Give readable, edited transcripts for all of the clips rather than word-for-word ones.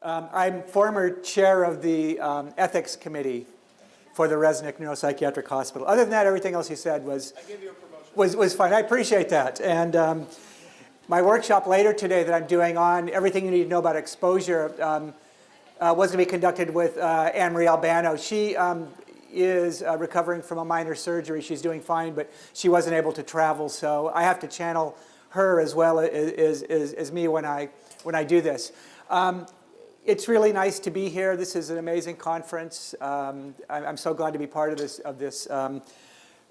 I'm former chair of the ethics committee for the Resnick Neuropsychiatric Hospital. Other than that, everything else you said was fine. I appreciate that. And my workshop later today that I'm doing on everything you need to know about exposure was going to be conducted with Anne-Marie Albano. She is recovering from a minor surgery. She's doing fine, but she wasn't able to travel, so I have to channel her as well as me when I do this. It's really nice to be here. This is an amazing conference. I'm so glad to be part of this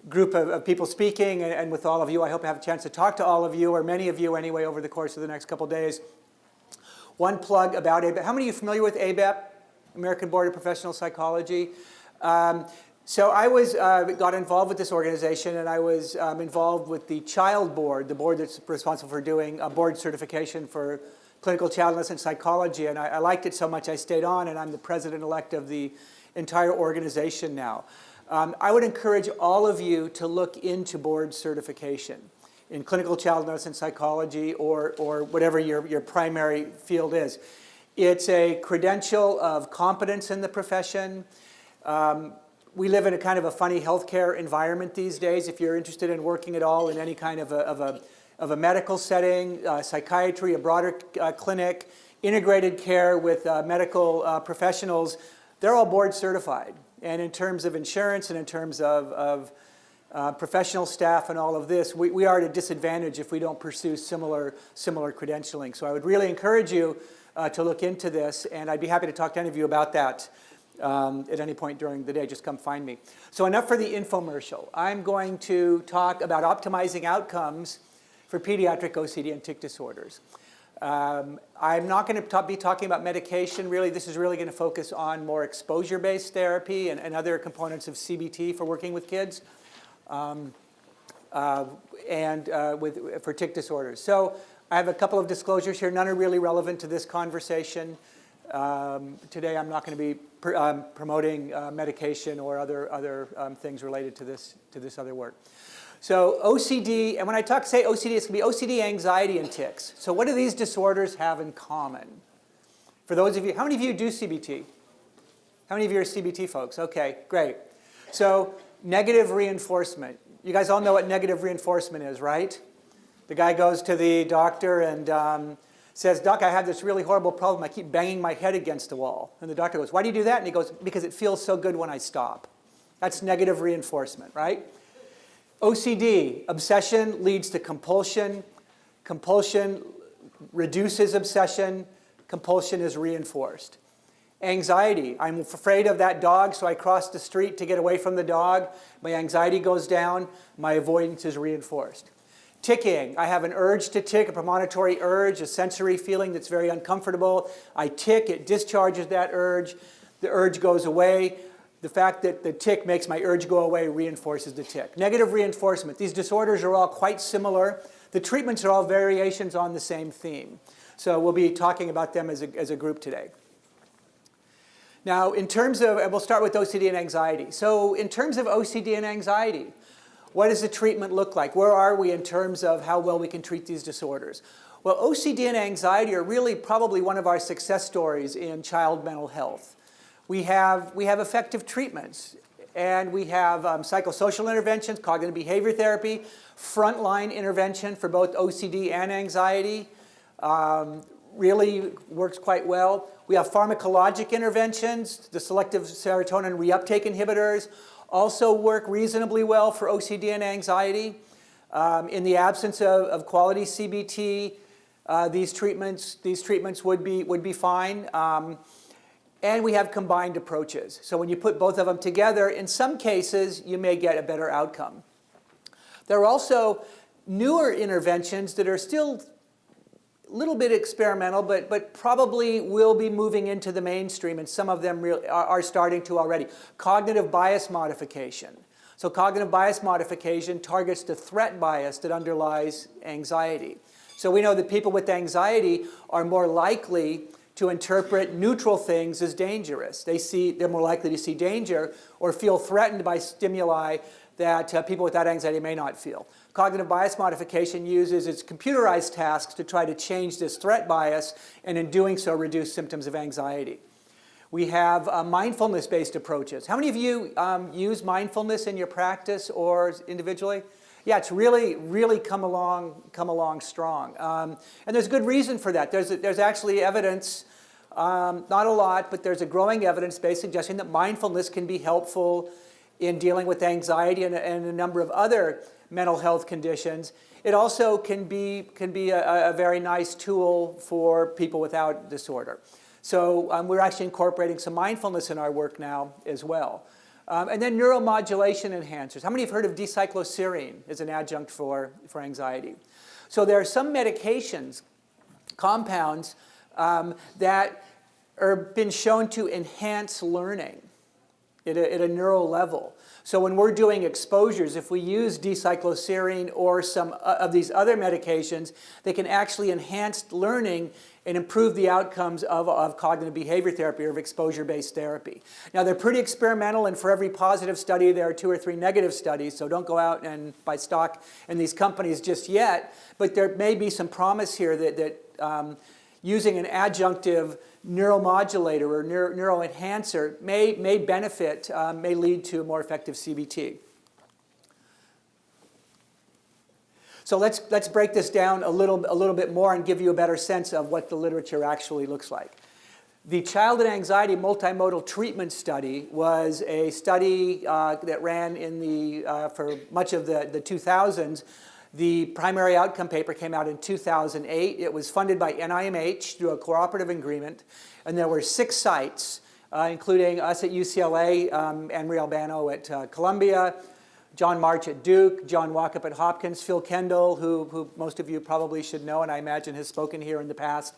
group of people speaking, and with all of you. I hope I have a chance to talk to all of you, or many of you anyway, over the course of the next couple days. One plug about ABEP. How many of you are familiar with ABEP, American Board of Professional Psychology? So I got involved with this organization, and I was involved with the child board, the board that's responsible for doing a board certification for clinical child and adolescent psychology, and I liked it so much I stayed on, and I'm the president-elect of the entire organization now. I would encourage all of you to look into board certification in clinical child and adolescent psychology or whatever your primary field is. It's a credential of competence in the profession. We live in a kind of a funny healthcare environment these days. If you're interested in working at all in any kind of a medical setting, psychiatry, a broader clinic, integrated care with medical professionals, they're all board certified. And in terms of insurance and in terms of professional staff and all of this, we are at a disadvantage if we don't pursue similar credentialing. So I would really encourage you to look into this, and I'd be happy to talk to any of you about that at any point during the day. Just come find me. So enough for the infomercial. I'm going to talk about optimizing outcomes for pediatric OCD and tic disorders. I'm not going to be talking about medication, really. This is really going to focus on more exposure-based therapy and other components of CBT for working with kids for tic disorders. So I have a couple of disclosures here. None are really relevant to this conversation. Today I'm not going to be promoting medication or other things related to this other work. So OCD, and when I say OCD, it's going to be OCD, anxiety, and tics. So what do these disorders have in common? For those of you, how many of you do CBT? How many of you are CBT folks? Okay, great. So negative reinforcement. You guys all know what negative reinforcement is, right? The guy goes to the doctor and says, "Doc, I have this really horrible problem. I keep banging my head against the wall." And the doctor goes, "Why do you do that?" And he goes, "Because it feels so good when I stop." That's negative reinforcement, right? OCD, obsession leads to compulsion. Compulsion reduces obsession. Compulsion is reinforced. Anxiety, I'm afraid of that dog, so I cross the street to get away from the dog. My anxiety goes down. My avoidance is reinforced. Ticking, I have an urge to tick, a premonitory urge, a sensory feeling that's very uncomfortable. I tick, it discharges that urge. The urge goes away. The fact that the tick makes my urge go away reinforces the tick. Negative reinforcement. These disorders are all quite similar. The treatments are all variations on the same theme. So we'll be talking about them as a group today. Now, in terms of, and we'll start with OCD and anxiety. So in terms of OCD and anxiety, what does the treatment look like? Where are we in terms of how well we can treat these disorders? Well, OCD and anxiety are really probably one of our success stories in child mental health. We have effective treatments, and we have psychosocial interventions, cognitive behavior therapy, frontline intervention for both OCD and anxiety. Really works quite well. We have pharmacologic interventions. The selective serotonin reuptake inhibitors also work reasonably well for OCD and anxiety. In the absence of quality CBT, these treatments would be fine. And we have combined approaches. So when you put both of them together, in some cases, you may get a better outcome. There are also newer interventions that are still a little bit experimental, but probably will be moving into the mainstream, and some of them really are starting to already. Cognitive bias modification. So cognitive bias modification targets the threat bias that underlies anxiety. So we know that people with anxiety are more likely to interpret neutral things as dangerous. They're more likely to see danger or feel threatened by stimuli that people without anxiety may not feel. Cognitive bias modification uses its computerized tasks to try to change this threat bias, and in doing so, reduce symptoms of anxiety. We have mindfulness-based approaches. How many of you use mindfulness in your practice or individually? Yeah, it's really come along strong. And there's good reason for that. There's actually evidence, not a lot, but there's a growing evidence base suggesting that mindfulness can be helpful in dealing with anxiety and a number of other mental health conditions. It also can be a very nice tool for people without disorder. So we're actually incorporating some mindfulness in our work now as well. And then neuromodulation enhancers. How many have heard of D-cycloserine as an adjunct for anxiety? So there are some medications, compounds, that have been shown to enhance learning at a neural level. So when we're doing exposures, if we use D-cycloserine or some of these other medications, they can actually enhance learning and improve the outcomes of cognitive behavior therapy or of exposure-based therapy. Now, they're pretty experimental, and for every positive study, there are 2 or 3 negative studies, so don't go out and buy stock in these companies just yet, but there may be some promise here that using an adjunctive neuromodulator or neuroenhancer may benefit, may lead to a more effective CBT. So let's break this down a little bit more and give you a better sense of what the literature actually looks like. The Childhood Anxiety Multimodal Treatment Study was a study that ran for much of the 2000s. The primary outcome paper came out in 2008. It was funded by NIMH through a cooperative agreement, and there were 6 sites, including us at UCLA, Anne-Marie Albano at Columbia, John March at Duke, John Walkup at Hopkins, Phil Kendall, who most of you probably should know and I imagine has spoken here in the past,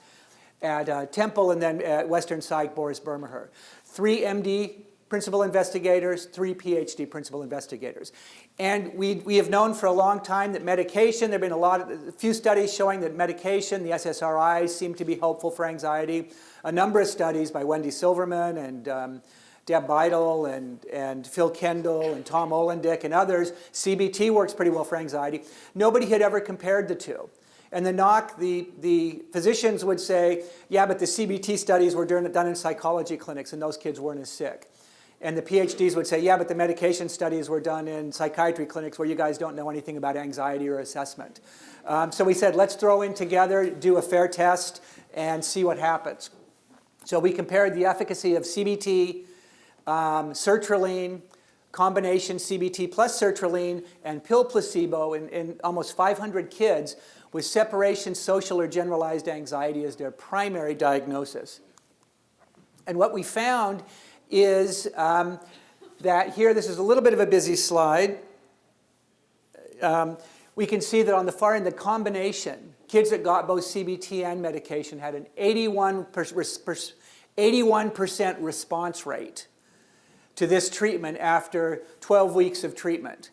at Temple, and then at Western Psych, Boris Bermeher. 3 MD principal investigators, 3 Ph.D. principal investigators. And we have known for a long time that medication, there have been a few studies showing that medication, the SSRIs, seem to be helpful for anxiety. A number of studies by Wendy Silverman and Deb Beidel and Phil Kendall and Tom Olendick and others. CBT works pretty well for anxiety. Nobody had ever compared the two. And the physicians would say, yeah, but the CBT studies were done in psychology clinics and those kids weren't as sick. And the PhDs would say, yeah, but the medication studies were done in psychiatry clinics where you guys don't know anything about anxiety or assessment. So we said, let's throw in together, do a fair test, and see what happens. So we compared the efficacy of CBT, sertraline, combination CBT plus sertraline, and pill placebo in almost 500 kids with separation, social, or generalized anxiety as their primary diagnosis. And what we found is that here, this is a little bit of a busy slide. We can see that on the far end, the combination, kids that got both CBT and medication had an 81% response rate to this treatment after 12 weeks of treatment.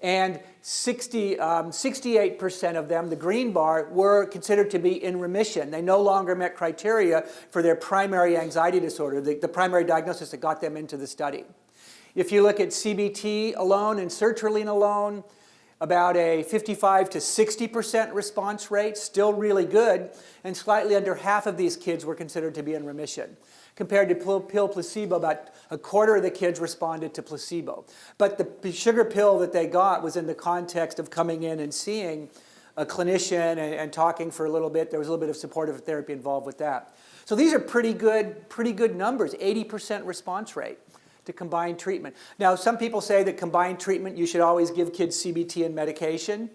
And 68% of them, the green bar, were considered to be in remission. They no longer met criteria for their primary anxiety disorder, the primary diagnosis that got them into the study. If you look at CBT alone and sertraline alone, about a 55 to 60% response rate, still really good, and slightly under half of these kids were considered to be in remission. Compared to pill placebo, about a quarter of the kids responded to placebo. But the sugar pill that they got was in the context of coming in and seeing a clinician and talking for a little bit. There was a little bit of supportive therapy involved with that. So these are pretty good numbers, 80% response rate to combined treatment. Now, some people say that combined treatment, you should always give kids CBT and medication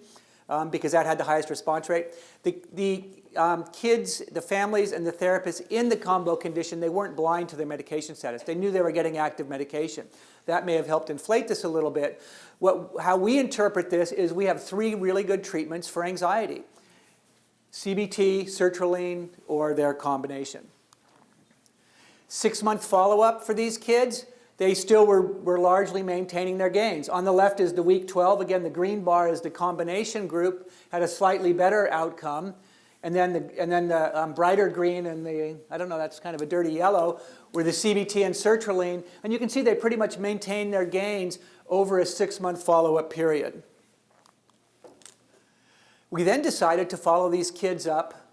because that had the highest response rate. The kids, the families, and the therapists in the combo condition, they weren't blind to their medication status. They knew they were getting active medication. That may have helped inflate this a little bit. How we interpret this is we have 3 really good treatments for anxiety: CBT, sertraline, or their combination. 6-month follow-up for these kids, they still were largely maintaining their gains. On the left is the week 12. Again, the green bar is the combination group, had a slightly better outcome. And then the brighter green and the, I don't know, that's kind of a dirty yellow, were the CBT and sertraline. And you can see they pretty much maintained their gains over a 6-month follow-up period. We then decided to follow these kids up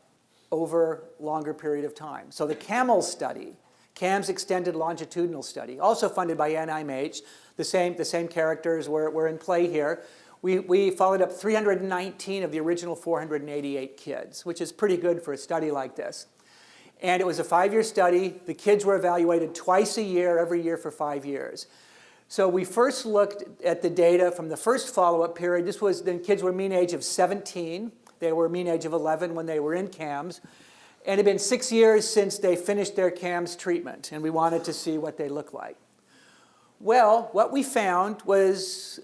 over a longer period of time. So the CAMEL study, CAMS Extended Longitudinal Study, also funded by NIMH, the same characters were in play here. We followed up 319 of the original 488 kids, which is pretty good for a study like this. And it was a 5-year study. The kids were evaluated twice a year, every year for 5 years. So we first looked at the data from the first follow-up period. This was, the kids were mean age of 17. They were mean age of 11 when they were in CAMS. And it had been 6 years since they finished their CAMS treatment, and we wanted to see what they looked like. Well, what we found was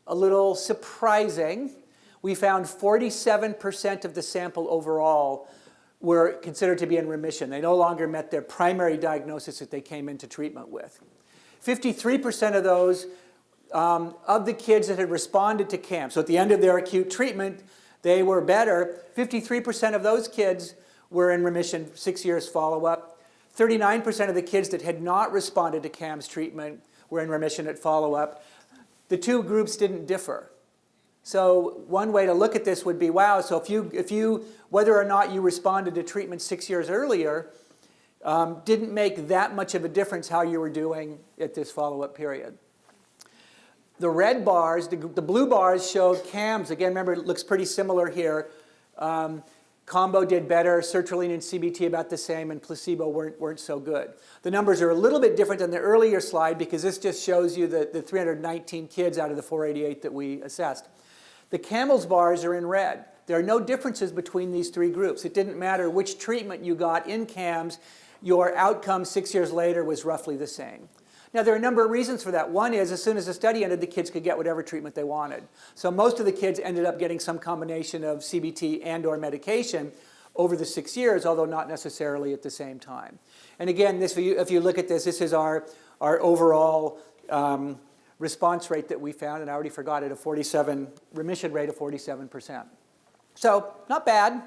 a little surprising. We found 47% of the sample overall were considered to be in remission. They no longer met their primary diagnosis that they came into treatment with. 53% of those, of the kids that had responded to CAMS, so at the end of their acute treatment, they were better. 53% of those kids were in remission, 6 years follow-up. 39% of the kids that had not responded to CAMS treatment were in remission at follow-up. The two groups didn't differ. So one way to look at this would be, wow, so if you whether or not you responded to treatment 6 years earlier, didn't make that much of a difference how you were doing at this follow-up period. The red bars, the blue bars showed CAMS. Again, remember, it looks pretty similar here. Combo did better, sertraline and CBT about the same, and placebo weren't so good. The numbers are a little bit different than the earlier slide because this just shows you the 319 kids out of the 488 that we assessed. The CAMELS bars are in red. There are no differences between these three groups. It didn't matter which treatment you got in CAMS, your outcome 6 years later was roughly the same. Now, there are a number of reasons for that. One is, as soon as the study ended, the kids could get whatever treatment they wanted. So most of the kids ended up getting some combination of CBT and or medication over the 6 years, although not necessarily at the same time. And again, if you look at this is our overall response rate that we found, and I already forgot it, remission rate of 47%. So not bad,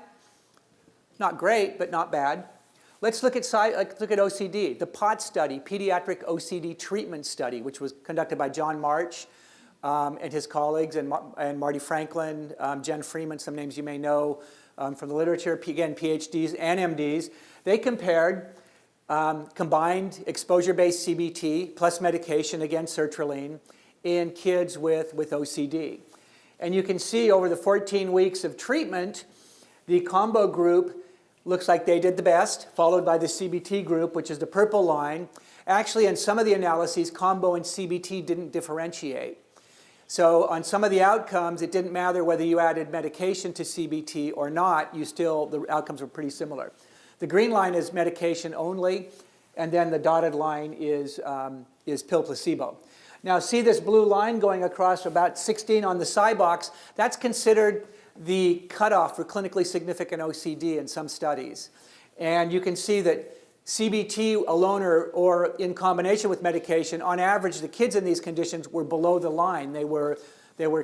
not great, but not bad. Let's look at OCD. The POT study, Pediatric OCD Treatment Study, which was conducted by John March and his colleagues, and Marty Franklin, Jen Freeman, some names you may know from the literature, again, Ph.D.s and M.D.s. They compared combined exposure-based CBT plus medication, again, sertraline, in kids with OCD. And you can see over the 14 weeks of treatment, the combo group looks like they did the best, followed by the CBT group, which is the purple line. Actually, in some of the analyses, combo and CBT didn't differentiate. So on some of the outcomes, it didn't matter whether you added medication to CBT or not, the outcomes were pretty similar. The green line is medication only, and then the dotted line is pill placebo. Now see this blue line going across about 16 on the psi box, that's considered the cutoff for clinically significant OCD in some studies. And you can see that CBT alone or in combination with medication, on average, the kids in these conditions were below the line. They were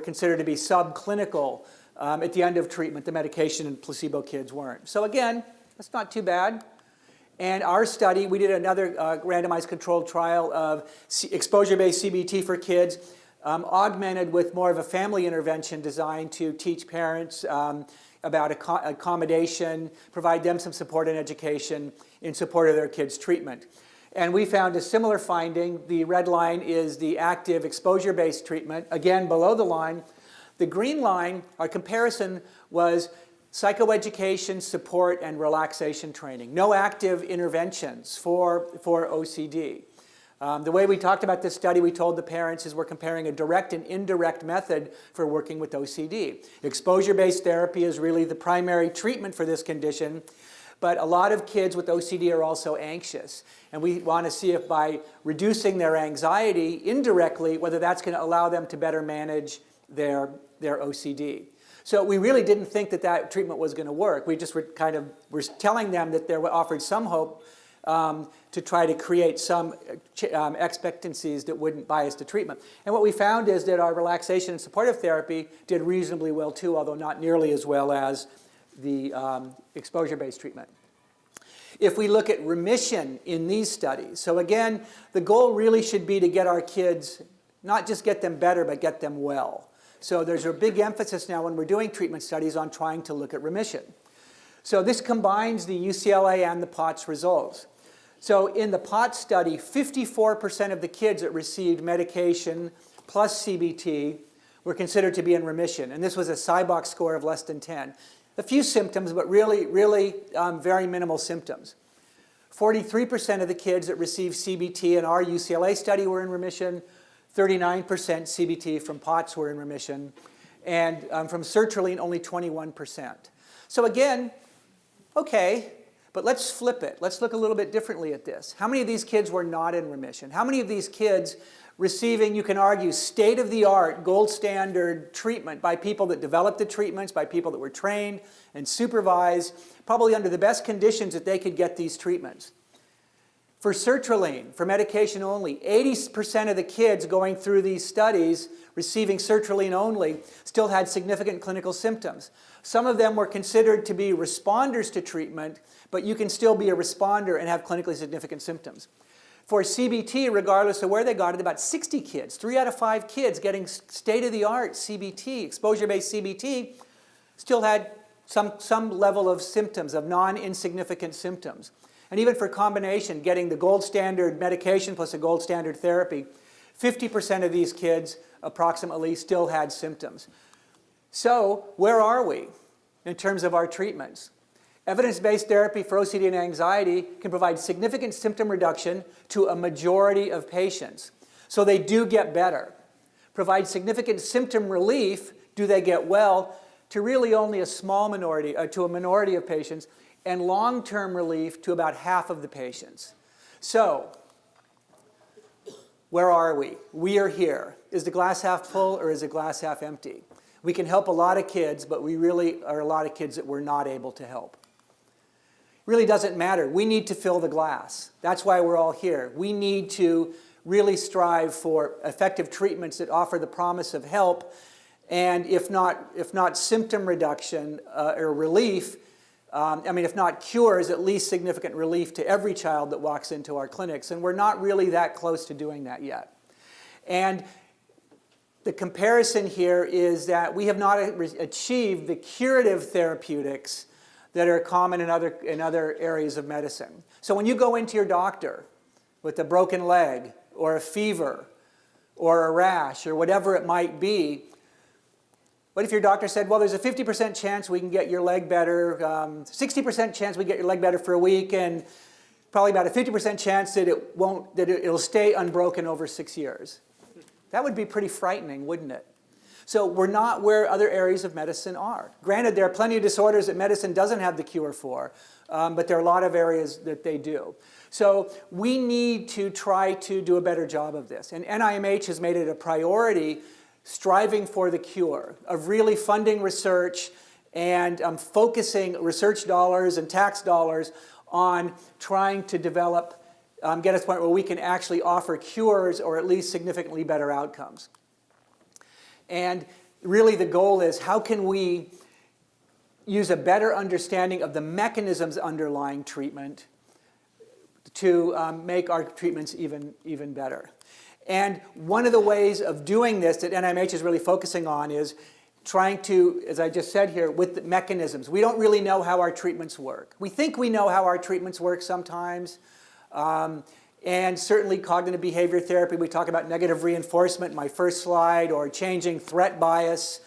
considered to be subclinical at the end of treatment. The medication and placebo kids weren't. So again, that's not too bad. And our study, we did another randomized controlled trial of exposure-based CBT for kids, augmented with more of a family intervention designed to teach parents about accommodation, provide them some support and education in support of their kids' treatment. And we found a similar finding. The red line is the active exposure-based treatment, again below the line. The green line, our comparison was psychoeducation, support, and relaxation training. No active interventions for OCD. The way we talked about this study, we told the parents, is we're comparing a direct and indirect method for working with OCD. Exposure-based therapy is really the primary treatment for this condition, but a lot of kids with OCD are also anxious. And we want to see if by reducing their anxiety indirectly, whether that's going to allow them to better manage their OCD. So we really didn't think that treatment was going to work. We just were telling them that there offered some hope to try to create some expectancies that wouldn't bias the treatment. And what we found is that our relaxation and supportive therapy did reasonably well too, although not nearly as well as exposure-based treatment. If we look at remission in these studies, so again, the goal really should be to get our kids, not just get them better, but get them well. So there's a big emphasis now when we're doing treatment studies on trying to look at remission. So this combines the UCLA and the POTS results. So in the POTS study, 54% of the kids that received medication plus CBT were considered to be in remission. And this was a SIBOC score of less than 10. A few symptoms, but really very minimal symptoms. 43% of the kids that received CBT in our UCLA study were in remission. 39% CBT from POTS were in remission. And from sertraline, only 21%. So again, okay, but let's flip it. Let's look a little bit differently at this. How many of these kids were not in remission? How many of these kids receiving, you can argue, state-of-the-art, gold standard treatment by people that developed the treatments, by people that were trained and supervised, probably under the best conditions that they could get these treatments? For sertraline, for medication only, 80% of the kids going through these studies receiving sertraline only still had significant clinical symptoms. Some of them were considered to be responders to treatment, but you can still be a responder and have clinically significant symptoms. For CBT, regardless of where they got it, about 60 kids, 3 out of 5 kids getting state-of-the-art CBT, exposure-based CBT, still had some level of symptoms, of non-insignificant symptoms. And even for combination, getting the gold standard medication plus a gold standard therapy, 50% of these kids approximately still had symptoms. So where are we in terms of our treatments? Evidence-based therapy for OCD and anxiety can provide significant symptom reduction to a majority of patients. So they do get better. Provide significant symptom relief, do they get well, to really only a small minority, to a minority of patients, and long-term relief to about half of the patients. So, where are we? We are here. Is the glass half full or is the glass half empty? We can help a lot of kids, but we really are a lot of kids that we're not able to help. Really doesn't matter. We need to fill the glass. That's why we're all here. We need to really strive for effective treatments that offer the promise of help, and if not symptom reduction or relief, if not cures, at least significant relief to every child that walks into our clinics. And we're not really that close to doing that yet. And the comparison here is that we have not achieved the curative therapeutics that are common in other areas of medicine. So when you go into your doctor with a broken leg or a fever or a rash or whatever it might be, what if your doctor said, well, there's a 50% chance we can get your leg better, 60% chance we get your leg better for a week, and probably about a 50% chance that it'll stay unbroken over 6 years. That would be pretty frightening, wouldn't it? So we're not where other areas of medicine are. Granted, there are plenty of disorders that medicine doesn't have the cure for, but there are a lot of areas that they do. So we need to try to do a better job of this. And NIMH has made it a priority, striving for the cure, of really funding research and focusing research dollars and tax dollars on trying to develop, get us to a point where we can actually offer cures or at least significantly better outcomes. And really the goal is, how can we use a better understanding of the mechanisms underlying treatment to make our treatments even better. And one of the ways of doing this that NIMH is really focusing on is trying to, as I just said here, with the mechanisms. We don't really know how our treatments work. We think we know how our treatments work sometimes. And certainly cognitive behavior therapy, we talk about negative reinforcement in my first slide, or changing threat bias.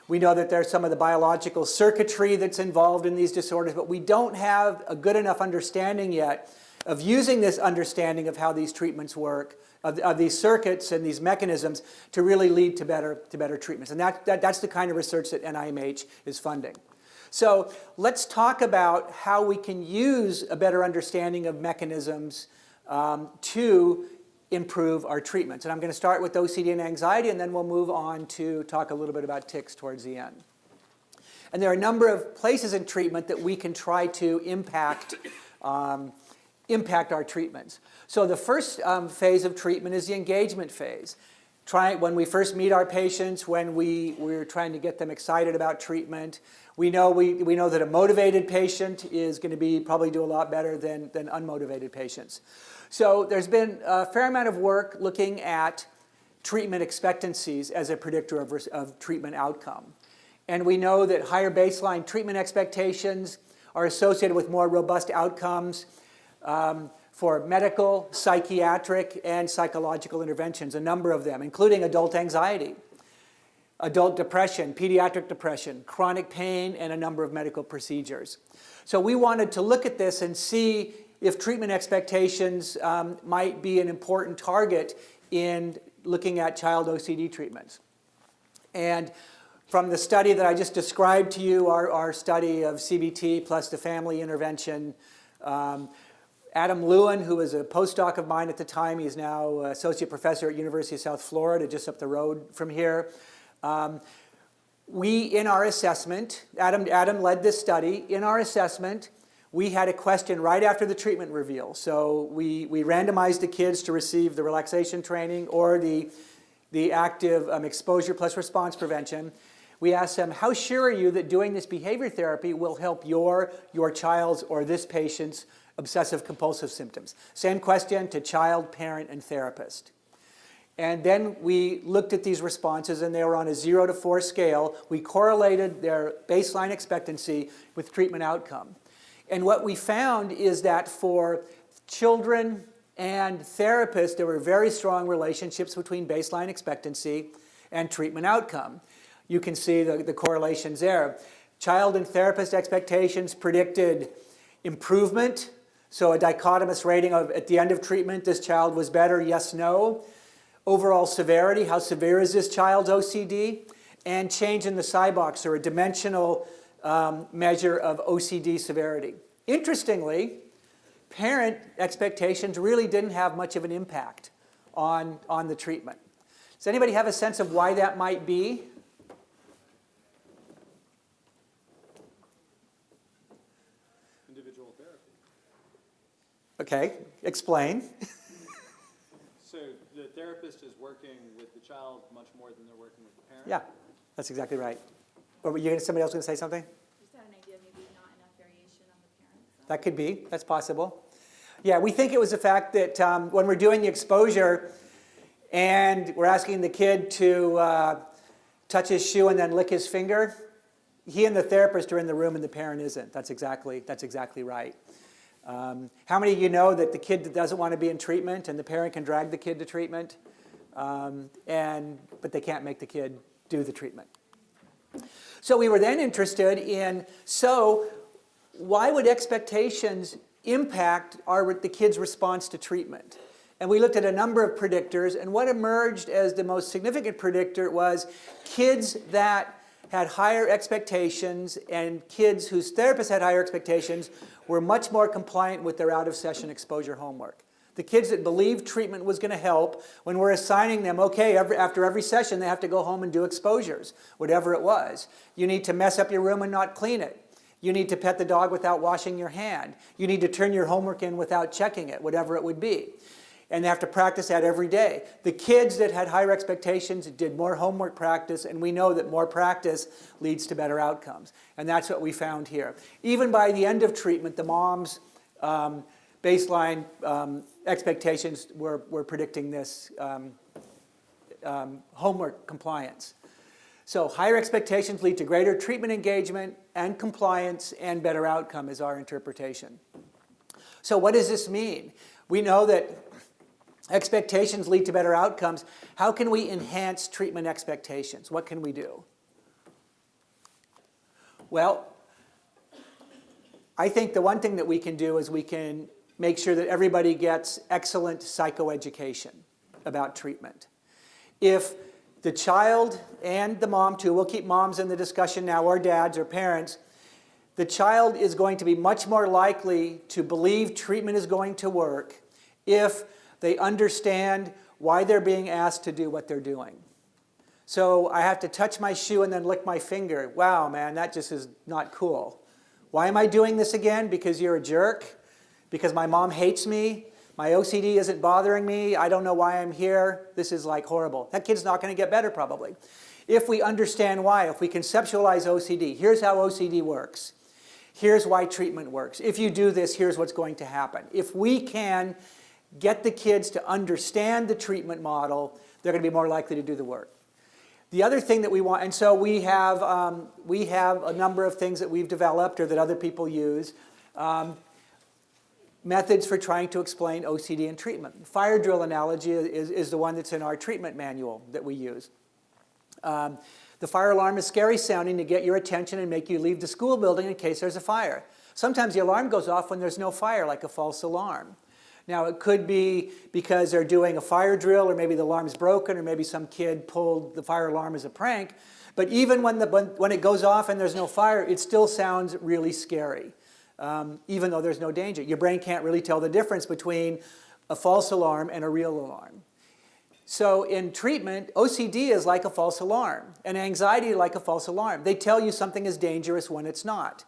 We know that there's some of the biological circuitry that's involved in these disorders, but we don't have a good enough understanding yet of using this understanding of how these treatments work, of these circuits and these mechanisms, to really lead to better treatments. And that's the kind of research that NIMH is funding. So let's talk about how we can use a better understanding of mechanisms to improve our treatments. And I'm going to start with OCD and anxiety, and then we'll move on to talk a little bit about tics towards the end. And there are a number of places in treatment that we can try to impact our treatments. So the first phase of treatment is the engagement phase. when we first meet our patients, when we're trying to get them excited about treatment. We know that a motivated patient is going to probably do a lot better than unmotivated patients. So there's been a fair amount of work looking at treatment expectancies as a predictor of treatment outcome. And we know that higher baseline treatment expectations are associated with more robust outcomes for medical, psychiatric, and psychological interventions, a number of them, including adult anxiety, adult depression, pediatric depression, chronic pain, and a number of medical procedures. So we wanted to look at this and see if treatment expectations might be an important target in looking at child OCD treatments. And from the study that I just described to you, our study of CBT plus the family intervention, Adam Lewin, who was a postdoc of mine at the time, he's now associate professor at University of South Florida, just up the road from here. In our assessment, Adam led this study. In our assessment, we had a question right after the treatment reveal. So we randomized the kids to receive the relaxation training or the active exposure plus response prevention. We asked them, how sure are you that doing this behavior therapy will help your child's or this patient's obsessive compulsive symptoms? Same question to child, parent, and therapist. And then we looked at these responses, and they were on a 0 to 4 scale. We correlated their baseline expectancy with treatment outcome. And what we found is that for children and therapists, there were very strong relationships between baseline expectancy and treatment outcome. You can see the correlations there. Child and therapist expectations predicted improvement. So a dichotomous rating of, at the end of treatment, this child was better, yes, no. Overall severity, how severe is this child's OCD? And change in the SIBOX, or a dimensional measure of OCD severity. Interestingly, parent expectations really didn't have much of an impact on the treatment. Does anybody have a sense of why that might be? Individual therapy. Okay, explain. So the therapist is working with the child much more than they're working with the parent? Yeah, that's exactly right. Or somebody else going to say something? Just had an idea, maybe not enough variation on the parent side. That could be. That's possible. Yeah, we think it was the fact that when we're doing the exposure and we're asking the kid to touch his shoe and then lick his finger, he and the therapist are in the room and the parent isn't. That's exactly right. How many of you know that the kid doesn't want to be in treatment and the parent can drag the kid to treatment, but they can't make the kid do the treatment? So we were then interested in, why would expectations impact the kid's response to treatment? And we looked at a number of predictors, and what emerged as the most significant predictor was kids that had higher expectations and kids whose therapists had higher expectations were much more compliant with their out-of-session exposure homework. The kids that believed treatment was going to help, when we're assigning them, okay, after every session they have to go home and do exposures, whatever it was. You need to mess up your room and not clean it. You need to pet the dog without washing your hand. You need to turn your homework in without checking it, whatever it would be. And they have to practice that every day. The kids that had higher expectations did more homework practice, and we know that more practice leads to better outcomes. And that's what we found here. Even by the end of treatment, the mom's baseline expectations were predicting this homework compliance. So higher expectations lead to greater treatment engagement and compliance and better outcome is our interpretation. So what does this mean? We know that expectations lead to better outcomes. How can we enhance treatment expectations? What can we do? Well, I think the one thing that we can do is we can make sure that everybody gets excellent psychoeducation about treatment. If the child and the mom too, we'll keep moms in the discussion now, or dads or parents, the child is going to be much more likely to believe treatment is going to work if they understand why they're being asked to do what they're doing. So I have to touch my shoe and then lick my finger. Wow, man, that just is not cool. Why am I doing this again? Because you're a jerk? Because my mom hates me? My OCD isn't bothering me. I don't know why I'm here. This is like horrible. That kid's not going to get better probably. If we understand why, if we conceptualize OCD, here's how OCD works. Here's why treatment works. If you do this, here's what's going to happen. If we can get the kids to understand the treatment model, they're going to be more likely to do the work. The other thing that we want, and so we have a number of things that we've developed or that other people use, methods for trying to explain OCD and treatment. Fire drill analogy is the one that's in our treatment manual that we use. The fire alarm is scary sounding to get your attention and make you leave the school building in case there's a fire. Sometimes the alarm goes off when there's no fire, like a false alarm. Now, it could be because they're doing a fire drill, or maybe the alarm's broken, or maybe some kid pulled the fire alarm as a prank. But even when it goes off and there's no fire, it still sounds really scary, even though there's no danger. Your brain can't really tell the difference between a false alarm and a real alarm. So in treatment, OCD is like a false alarm, and anxiety like a false alarm. They tell you something is dangerous when it's not.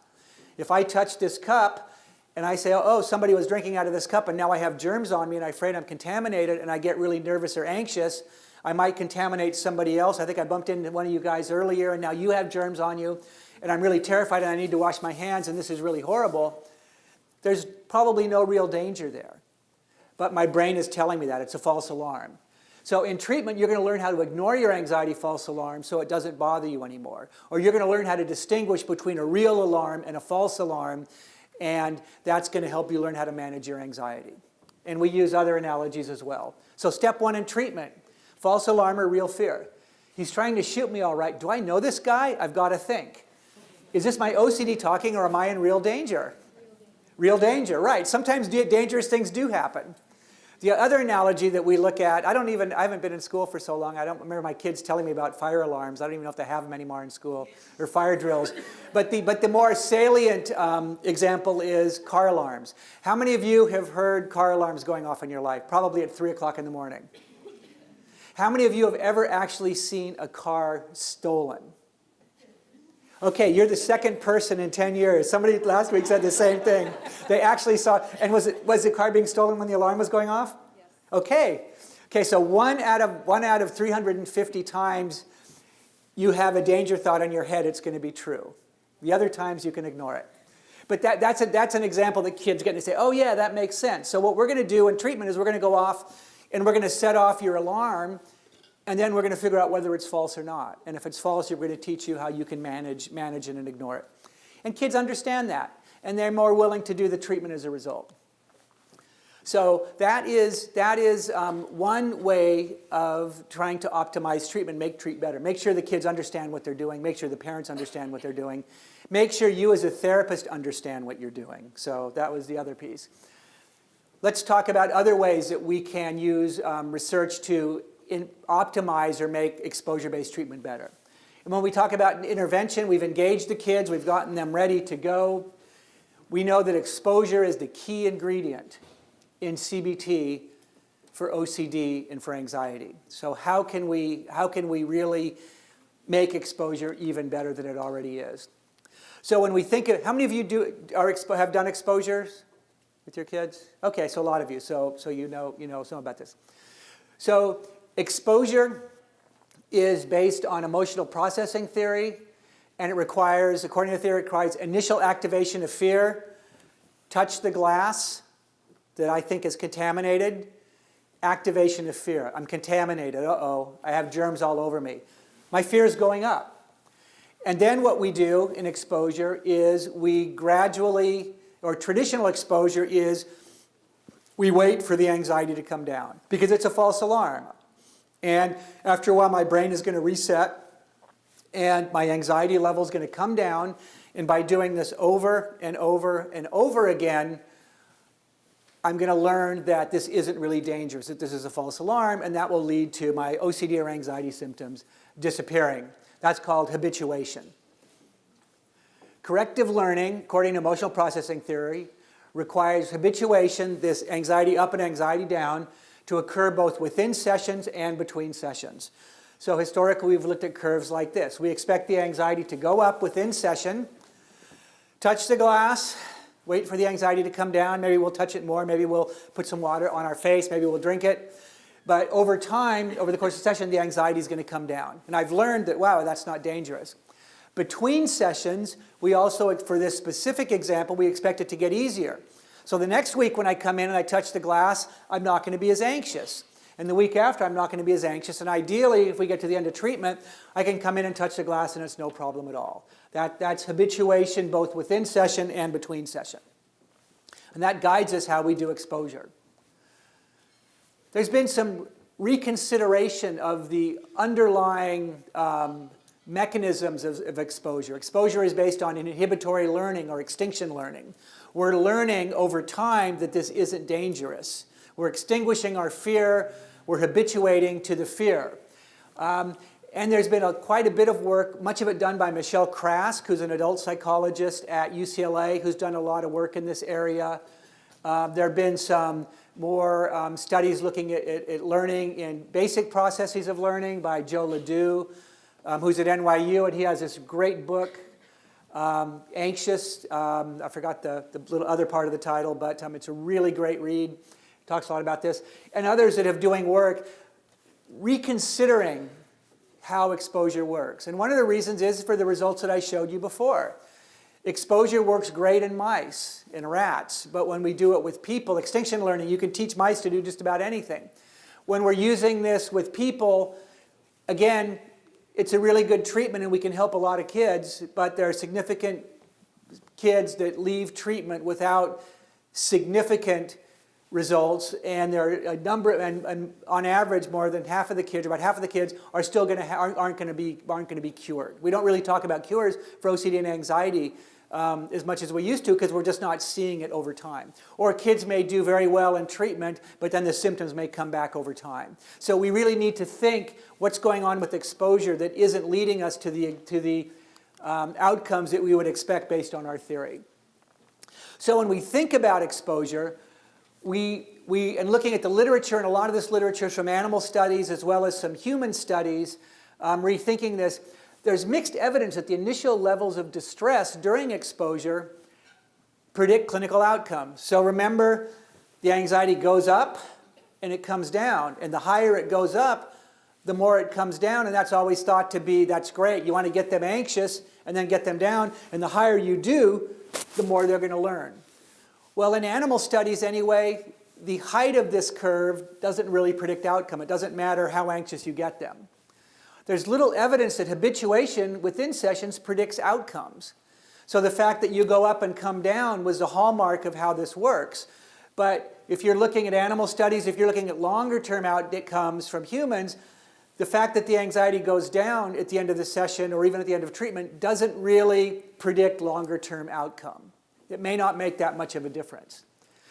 If I touch this cup, and I say, oh, somebody was drinking out of this cup and now I have germs on me and I'm afraid I'm contaminated, and I get really nervous or anxious, I might contaminate somebody else. I think I bumped into one of you guys earlier and now you have germs on you and I'm really terrified and I need to wash my hands and this is really horrible. There's probably no real danger there. But my brain is telling me that. It's a false alarm. So in treatment, you're going to learn how to ignore your anxiety false alarm so it doesn't bother you anymore. Or you're going to learn how to distinguish between a real alarm and a false alarm, and that's going to help you learn how to manage your anxiety. And we use other analogies as well. So step one in treatment, false alarm or real fear. He's trying to shoot me all right. Do I know this guy? I've got to think. Is this my OCD talking, or am I in real danger? Real danger, right. Sometimes dangerous things do happen. The other analogy that we look at, I haven't been in school for so long, I don't remember my kids telling me about fire alarms. I don't even know if they have them anymore in school, or fire drills. But the more salient example is car alarms. How many of you have heard car alarms going off in your life? Probably at 3 o'clock in the morning. How many of you have ever actually seen a car stolen? Okay, you're the second person in 10 years. Somebody last week said the same thing. They actually saw, and was the car being stolen when the alarm was going off? Yes. Okay, so one out of 350 times you have a danger thought in your head, it's going to be true. The other times you can ignore it. But that's an example that kids get to say, oh yeah, that makes sense. So what we're going to do in treatment is we're going to go off and we're going to set off your alarm, and then we're going to figure out whether it's false or not. And if it's false, we're going to teach you how you can manage it and ignore it. And kids understand that, and they're more willing to do the treatment as a result. So that is one way of trying to optimize treatment, make treat better. Make sure the kids understand what they're doing. Make sure the parents understand what they're doing. Make sure you as a therapist understand what you're doing. So that was the other piece. Let's talk about other ways that we can use research to optimize or make exposure-based treatment better. And when we talk about intervention, we've engaged the kids, we've gotten them ready to go. We know that exposure is the key ingredient in CBT for OCD and for anxiety. So how can we really make exposure even better than it already is? So when we think of, how many of you have done exposures with your kids? Okay, so a lot of you. So you know some about this. So exposure is based on emotional processing theory, and it requires, according to the theory, it requires initial activation of fear, touch the glass that I think is contaminated, activation of fear. I'm contaminated, uh-oh, I have germs all over me. My fear is going up. And then what we do in exposure is we gradually, or traditional exposure is we wait for the anxiety to come down because it's a false alarm. And after a while, my brain is going to reset, and my anxiety level is going to come down. And by doing this over and over and over again, I'm going to learn that this isn't really dangerous, that this is a false alarm, and that will lead to my OCD or anxiety symptoms disappearing. That's called habituation. Corrective learning, according to emotional processing theory, requires habituation, this anxiety up and anxiety down, to occur both within sessions and between sessions. So historically, we've looked at curves like this. We expect the anxiety to go up within session, touch the glass, Wait for the anxiety to come down. Maybe we'll touch it more. Maybe we'll put some water on our face. Maybe we'll drink it. But over time, over the course of the session, the anxiety is going to come down. And I've learned that, wow, that's not dangerous. Between sessions, we also, for this specific example, we expect it to get easier. So the next week when I come in and I touch the glass, I'm not going to be as anxious. And the week after, I'm not going to be as anxious. And ideally, if we get to the end of treatment, I can come in and touch the glass and it's no problem at all. That's habituation both within session and between session. And that guides us how we do exposure. There's been some reconsideration of the underlying mechanisms of exposure. Exposure is based on inhibitory learning or extinction learning. We're learning over time that this isn't dangerous. We're extinguishing our fear. We're habituating to the fear. And there's been quite a bit of work, much of it done by Michelle Krask, who's an adult psychologist at UCLA, who's done a lot of work in this area. There have been some more studies looking at learning in basic processes of learning by Joe Ledoux, who's at NYU, and he has this great book, Anxious. I forgot the little other part of the title, but it's a really great read. Talks a lot about this. And others that have doing work reconsidering how exposure works. And one of the reasons is for the results that I showed you before. Exposure works great in mice, in rats, but when we do it with people, extinction learning, you can teach mice to do just about anything. When we're using this with people, again, it's a really good treatment and we can help a lot of kids, but there are significant kids that leave treatment without significant results, and there are a number, and on average, more than half of the kids, about half of the kids, are still going to aren't going to be cured. We don't really talk about cures for OCD and anxiety as much as we used to because we're just not seeing it over time. Or kids may do very well in treatment, but then the symptoms may come back over time. So we really need to think what's going on with exposure that isn't leading us to the outcomes that we would expect based on our theory. So when we think about exposure, and looking at the literature, and a lot of this literature is from animal studies as well as some human studies, rethinking this, there's mixed evidence that the initial levels of distress during exposure predict clinical outcomes. So remember, the anxiety goes up and it comes down. And the higher it goes up, the more it comes down. And that's always thought to be, that's great. You want to get them anxious and then get them down. And the higher you do, the more they're going to learn. Well, in animal studies anyway, the height of this curve doesn't really predict outcome. It doesn't matter how anxious you get them. There's little evidence that habituation within sessions predicts outcomes. So the fact that you go up and come down was the hallmark of how this works. But if you're looking at animal studies, if you're looking at longer-term outcomes from humans, the fact that the anxiety goes down at the end of the session or even at the end of treatment doesn't really predict longer-term outcome. It may not make that much of a difference.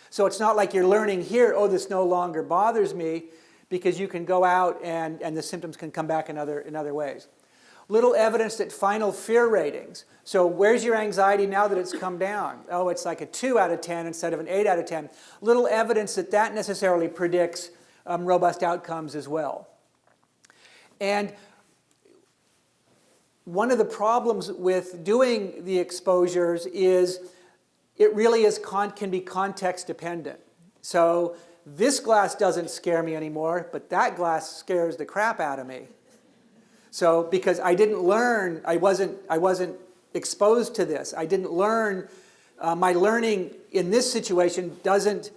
So it's not like you're learning here, oh, this no longer bothers me, because you can go out and the symptoms can come back in other ways. Little evidence that final fear ratings. So where's your anxiety now that it's come down? Oh, it's like a 2 out of 10 instead of an 8 out of 10. Little evidence that that necessarily predicts robust outcomes as well. And one of the problems with doing the exposures is it really can be context dependent. So this glass doesn't scare me anymore, but that glass scares the crap out of me. So because I didn't learn, I wasn't exposed to this. I didn't learn, my learning in this situation doesn't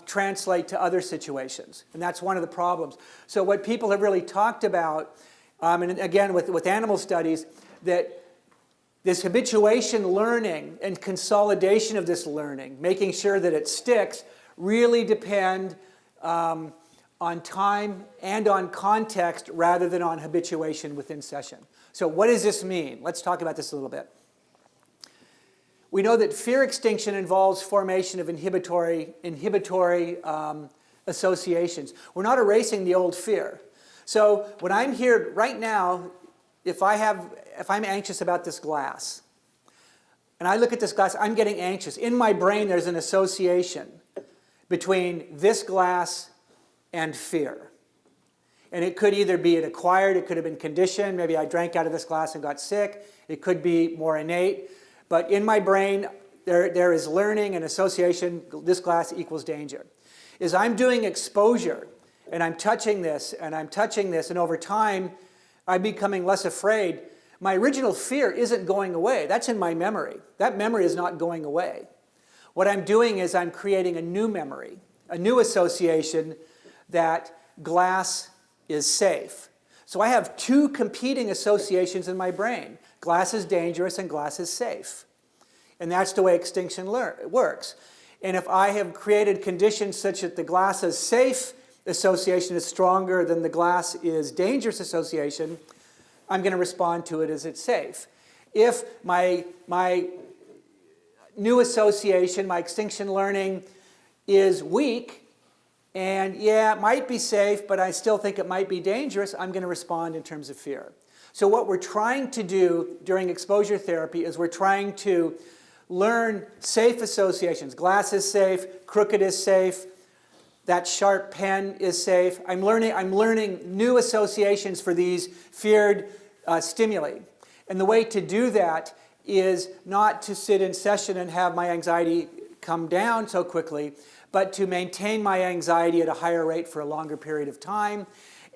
translate to other situations. And that's one of the problems. So what people have really talked about, and again with animal studies, that this habituation learning and consolidation of this learning, making sure that it sticks, really depend on time and on context rather than on habituation within session. So what does this mean? Let's talk about this a little bit. We know that fear extinction involves formation of inhibitory associations. We're not erasing the old fear. So when I'm here right now, if I'm anxious about this glass, and I look at this glass, I'm getting anxious. In my brain, there's an association between this glass and fear. And it could either be acquired, it could have been conditioned. Maybe I drank out of this glass and got sick. It could be more innate. But in my brain, there is learning and association, this glass equals danger. Is I'm doing exposure, and I'm touching this, and I'm touching this, and over time, I'm becoming less afraid. My original fear isn't going away. That's in my memory. That memory is not going away. What I'm doing is I'm creating a new memory, a new association that glass is safe. So I have two competing associations in my brain. Glass is dangerous and glass is safe. And that's the way extinction works. And if I have created conditions such that the glass is safe association is stronger than the glass is dangerous association, I'm going to respond to it as it's safe. If my new association, my extinction learning, is weak, and yeah, it might be safe, but I still think it might be dangerous, I'm going to respond in terms of fear. So what we're trying to do during exposure therapy is we're trying to learn safe associations. Glass is safe, crooked is safe, that sharp pen is safe. I'm learning new associations for these feared stimuli. And the way to do that is not to sit in session and have my anxiety come down so quickly, but to maintain my anxiety at a higher rate for a longer period of time,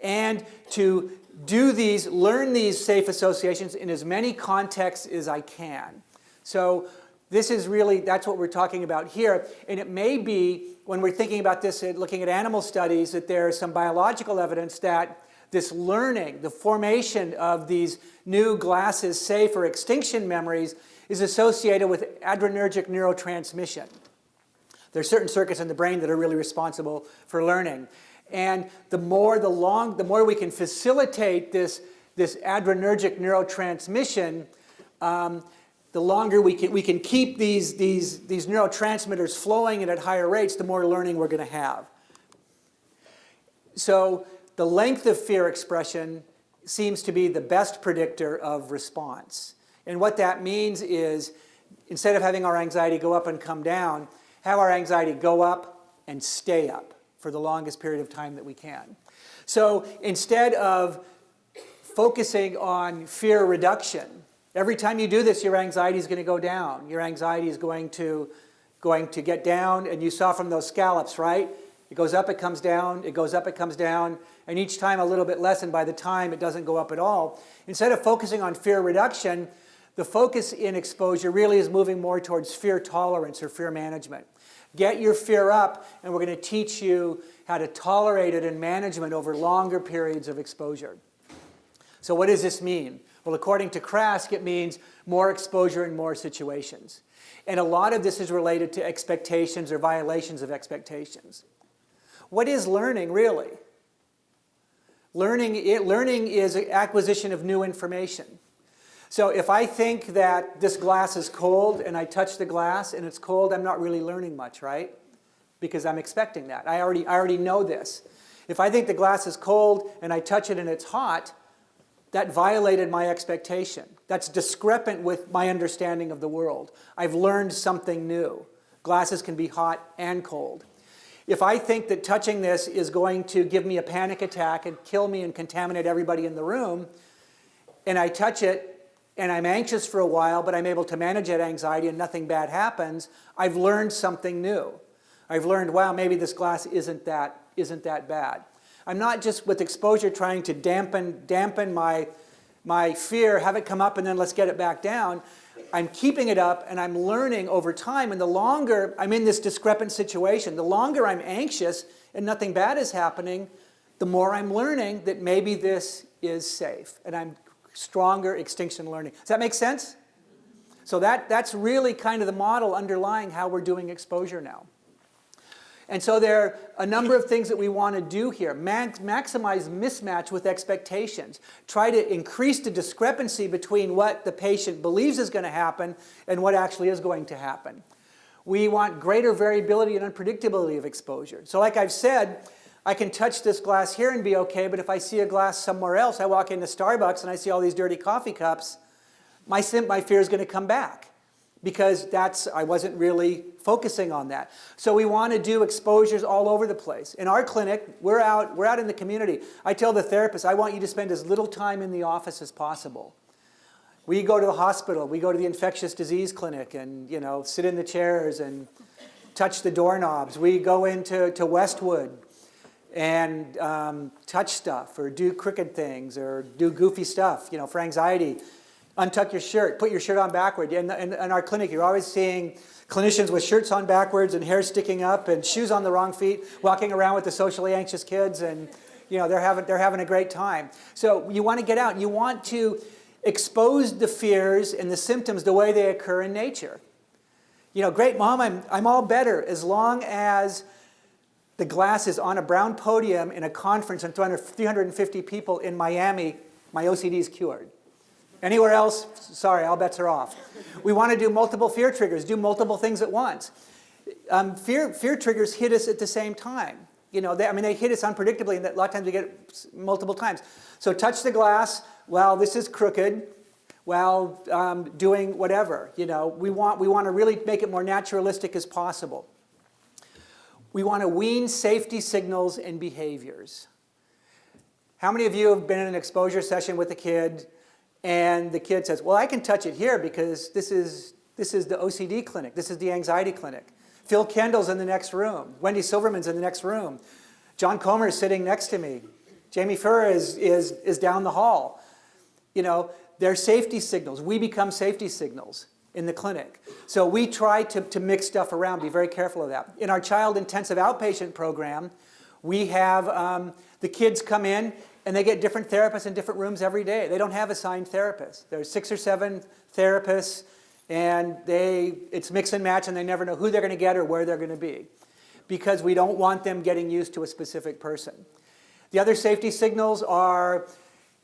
and to learn these safe associations in as many contexts as I can. So this is really, that's what we're talking about here. And it may be, when we're thinking about this, looking at animal studies, that there's some biological evidence that this learning, the formation of these new glasses safe or extinction memories is associated with adrenergic neurotransmission. There are certain circuits in the brain that are really responsible for learning. And the more we can facilitate this adrenergic neurotransmission, the longer we can keep these neurotransmitters flowing and at higher rates, the more learning we're going to have. So the length of fear expression seems to be the best predictor of response. And what that means is, instead of having our anxiety go up and come down, have our anxiety go up and stay up for the longest period of time that we can. So instead of focusing on fear reduction, every time you do this, your anxiety is going to go down. Your anxiety is going to get down, and you saw from those scallops, right? It goes up, it comes down, it goes up, it comes down, and each time a little bit less, and by the time it doesn't go up at all. Instead of focusing on fear reduction, the focus in exposure really is moving more towards fear tolerance or fear management. Get your fear up, and we're going to teach you how to tolerate it and manage it over longer periods of exposure. So what does this mean? Well, according to Krask, it means more exposure in more situations. And a lot of this is related to expectations or violations of expectations. What is learning, really? Learning is acquisition of new information. So if I think that this glass is cold and I touch the glass and it's cold, I'm not really learning much, right? Because I'm expecting that. I already know this. If I think the glass is cold and I touch it and it's hot, that violated my expectation. That's discrepant with my understanding of the world. I've learned something new. Glasses can be hot and cold. If I think that touching this is going to give me a panic attack and kill me and contaminate everybody in the room, and I touch it and I'm anxious for a while, but I'm able to manage that anxiety and nothing bad happens, I've learned something new. I've learned, wow, maybe this glass isn't that bad. I'm not just with exposure trying to dampen my fear, have it come up and then let's get it back down. I'm keeping it up and I'm learning over time, and the longer I'm in this discrepant situation, the longer I'm anxious and nothing bad is happening, the more I'm learning that maybe this is safe, and I'm stronger extinction learning. Does that make sense? So that's really kind of the model underlying how we're doing exposure now. And so there are a number of things that we want to do here. Maximize mismatch with expectations. Try to increase the discrepancy between what the patient believes is going to happen and what actually is going to happen. We want greater variability and unpredictability of exposure. So like I've said, I can touch this glass here and be okay, but if I see a glass somewhere else, I walk into Starbucks and I see all these dirty coffee cups, my fear is going to come back, because I wasn't really focusing on that. So we want to do exposures all over the place. In our clinic, we're out in the community. I tell the therapist, I want you to spend as little time in the office as possible. We go to the hospital, we go to the infectious disease clinic and, sit in the chairs and touch the doorknobs. We go into Westwood and touch stuff or do crooked things or do goofy stuff, for anxiety. Untuck your shirt, put your shirt on backward. In our clinic, you're always seeing clinicians with shirts on backwards and hair sticking up and shoes on the wrong feet, walking around with the socially anxious kids, and they're having a great time. So you want to get out. You want to expose the fears and the symptoms the way they occur in nature. Great, Mom, I'm all better as long as the glass is on a brown podium in a conference in front of 350 people in Miami. My OCD is cured. Anywhere else, sorry, all bets are off. We want to do multiple fear triggers, do multiple things at once. Fear triggers hit us at the same time. They hit us unpredictably, and a lot of times we get it multiple times. So touch the glass while this is crooked, while doing whatever. We want to really make it more naturalistic as possible. We want to wean safety signals and behaviors. How many of you have been in an exposure session with a kid, and the kid says, well, I can touch it here because this is the OCD clinic. This is the anxiety clinic. Phil Kendall's in the next room. Wendy Silverman's in the next room. John Comer is sitting next to me. Jamie Furr is down the hall. They're safety signals. We become safety signals in the clinic. So we try to mix stuff around, be very careful of that. In our child intensive outpatient program, we have the kids come in and they get different therapists in different rooms every day. They don't have assigned therapists. There's 6 or 7 therapists, and it's mix and match, and they never know who they're going to get or where they're going to be, because we don't want them getting used to a specific person. The other safety signals are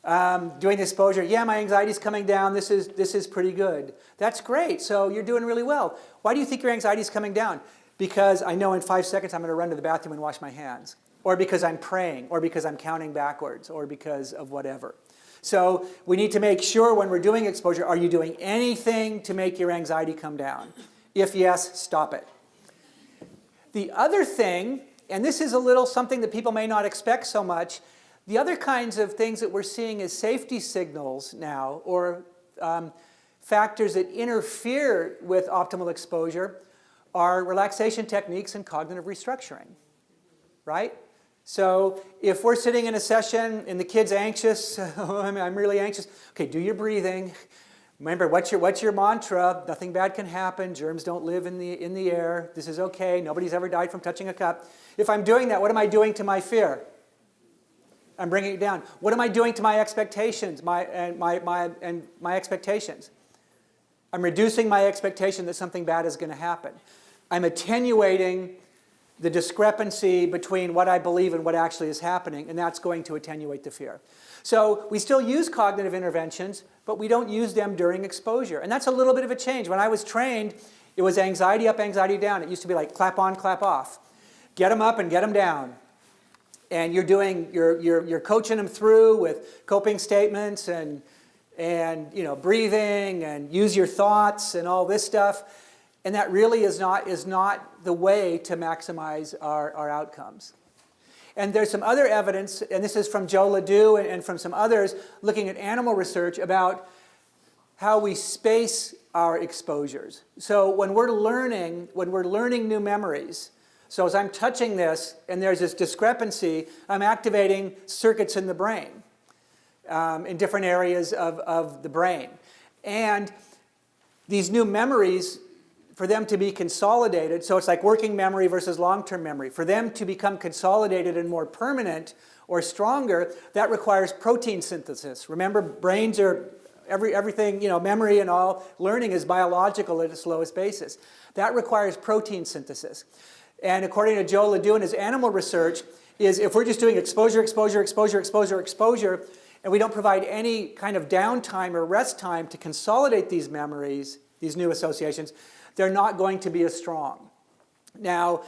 doing the exposure. Yeah, my anxiety's coming down. This is pretty good. That's great. So you're doing really well. Why do you think your anxiety's coming down? Because I know in 5 seconds I'm going to run to the bathroom and wash my hands. Or because I'm praying, or because I'm counting backwards, or because of whatever. So we need to make sure when we're doing exposure, are you doing anything to make your anxiety come down? If yes, stop it. The other thing, and this is a little something that people may not expect so much, the other kinds of things that we're seeing as safety signals now, or factors that interfere with optimal exposure, are relaxation techniques and cognitive restructuring, right? So if we're sitting in a session and the kid's anxious, I'm really anxious. Okay, do your breathing. Remember, what's your mantra? Nothing bad can happen. Germs don't live in the air. This is okay. Nobody's ever died from touching a cup. If I'm doing that, what am I doing to my fear? I'm bringing it down. What am I doing to my expectations? My expectations. I'm reducing my expectation that something bad is going to happen. I'm attenuating the discrepancy between what I believe and what actually is happening, and that's going to attenuate the fear. So we still use cognitive interventions, but we don't use them during exposure. And that's a little bit of a change. When I was trained, it was anxiety up, anxiety down. It used to be like clap on, clap off. Get them up and get them down. And you're coaching them through with coping statements and breathing and use your thoughts and all this stuff. And that really is not the way to maximize our outcomes. And there's some other evidence, and this is from Joe Ledoux and from some others, looking at animal research about how we space our exposures. So when we're learning new memories, so as I'm touching this and there's this discrepancy, I'm activating circuits in the brain, in different areas of the brain. And these new memories, for them to be consolidated, so it's like working memory versus long-term memory. For them to become consolidated and more permanent or stronger, that requires protein synthesis. Remember, brains are, everything, memory and all, learning is biological at its lowest basis. That requires protein synthesis. And according to Joe Ledoux in his animal research, is if we're just doing exposure, and we don't provide any kind of downtime or rest time to consolidate these memories, these new associations, they're not going to be as strong. Now,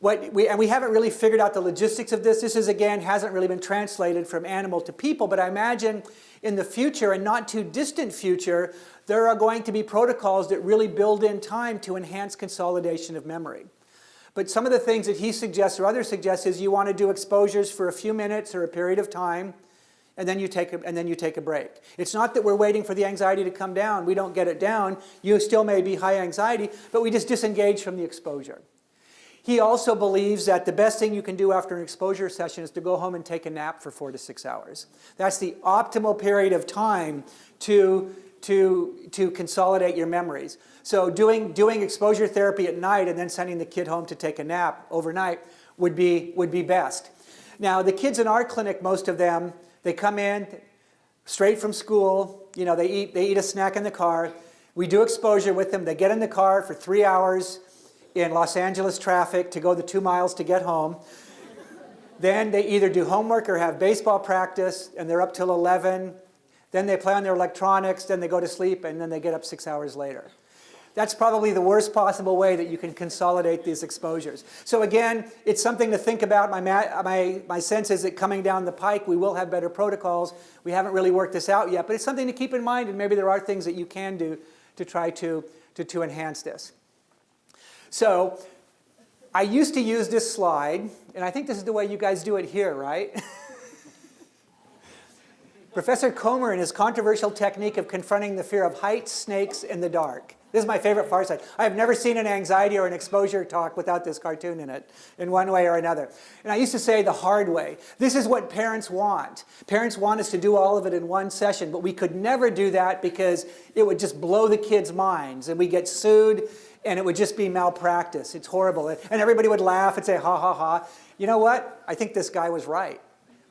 we haven't really figured out the logistics of this. This hasn't really been translated from animal to people, but I imagine in the future, and not too distant future, there are going to be protocols that really build in time to enhance consolidation of memory. But some of the things that he suggests or others suggest is you want to do exposures for a few minutes or a period of time, and then you take a break. It's not that we're waiting for the anxiety to come down. We don't get it down. You still may be high anxiety, but we just disengage from the exposure. He also believes that the best thing you can do after an exposure session is to go home and take a nap for 4 to 6 hours. That's the optimal period of time to consolidate your memories. So doing exposure therapy at night and then sending the kid home to take a nap overnight would be best. Now, the kids in our clinic, most of them, they come in straight from school. You know, they eat a snack in the car. We do exposure with them. They get in the car for 3 hours in Los Angeles traffic to go the 2 miles to get home. Then they either do homework or have baseball practice, and they're up till 11. Then they play on their electronics, then they go to sleep, and then they get up 6 hours later. That's probably the worst possible way that you can consolidate these exposures. So again, it's something to think about. My sense is that coming down the pike, we will have better protocols. We haven't really worked this out yet, but it's something to keep in mind, and maybe there are things that you can do to try to enhance this. So I used to use this slide, and I think this is the way you guys do it here, right? Professor Comer and his controversial technique of confronting the fear of heights, snakes, and the dark. This is my favorite far side. I have never seen an anxiety or an exposure talk without this cartoon in it, in one way or another. And I used to say the hard way. This is what parents want. Parents want us to do all of it in one session, but we could never do that because it would just blow the kids' minds, and we get sued, and it would just be malpractice. It's horrible. And everybody would laugh and say, ha, ha, ha. You know what? I think this guy was right.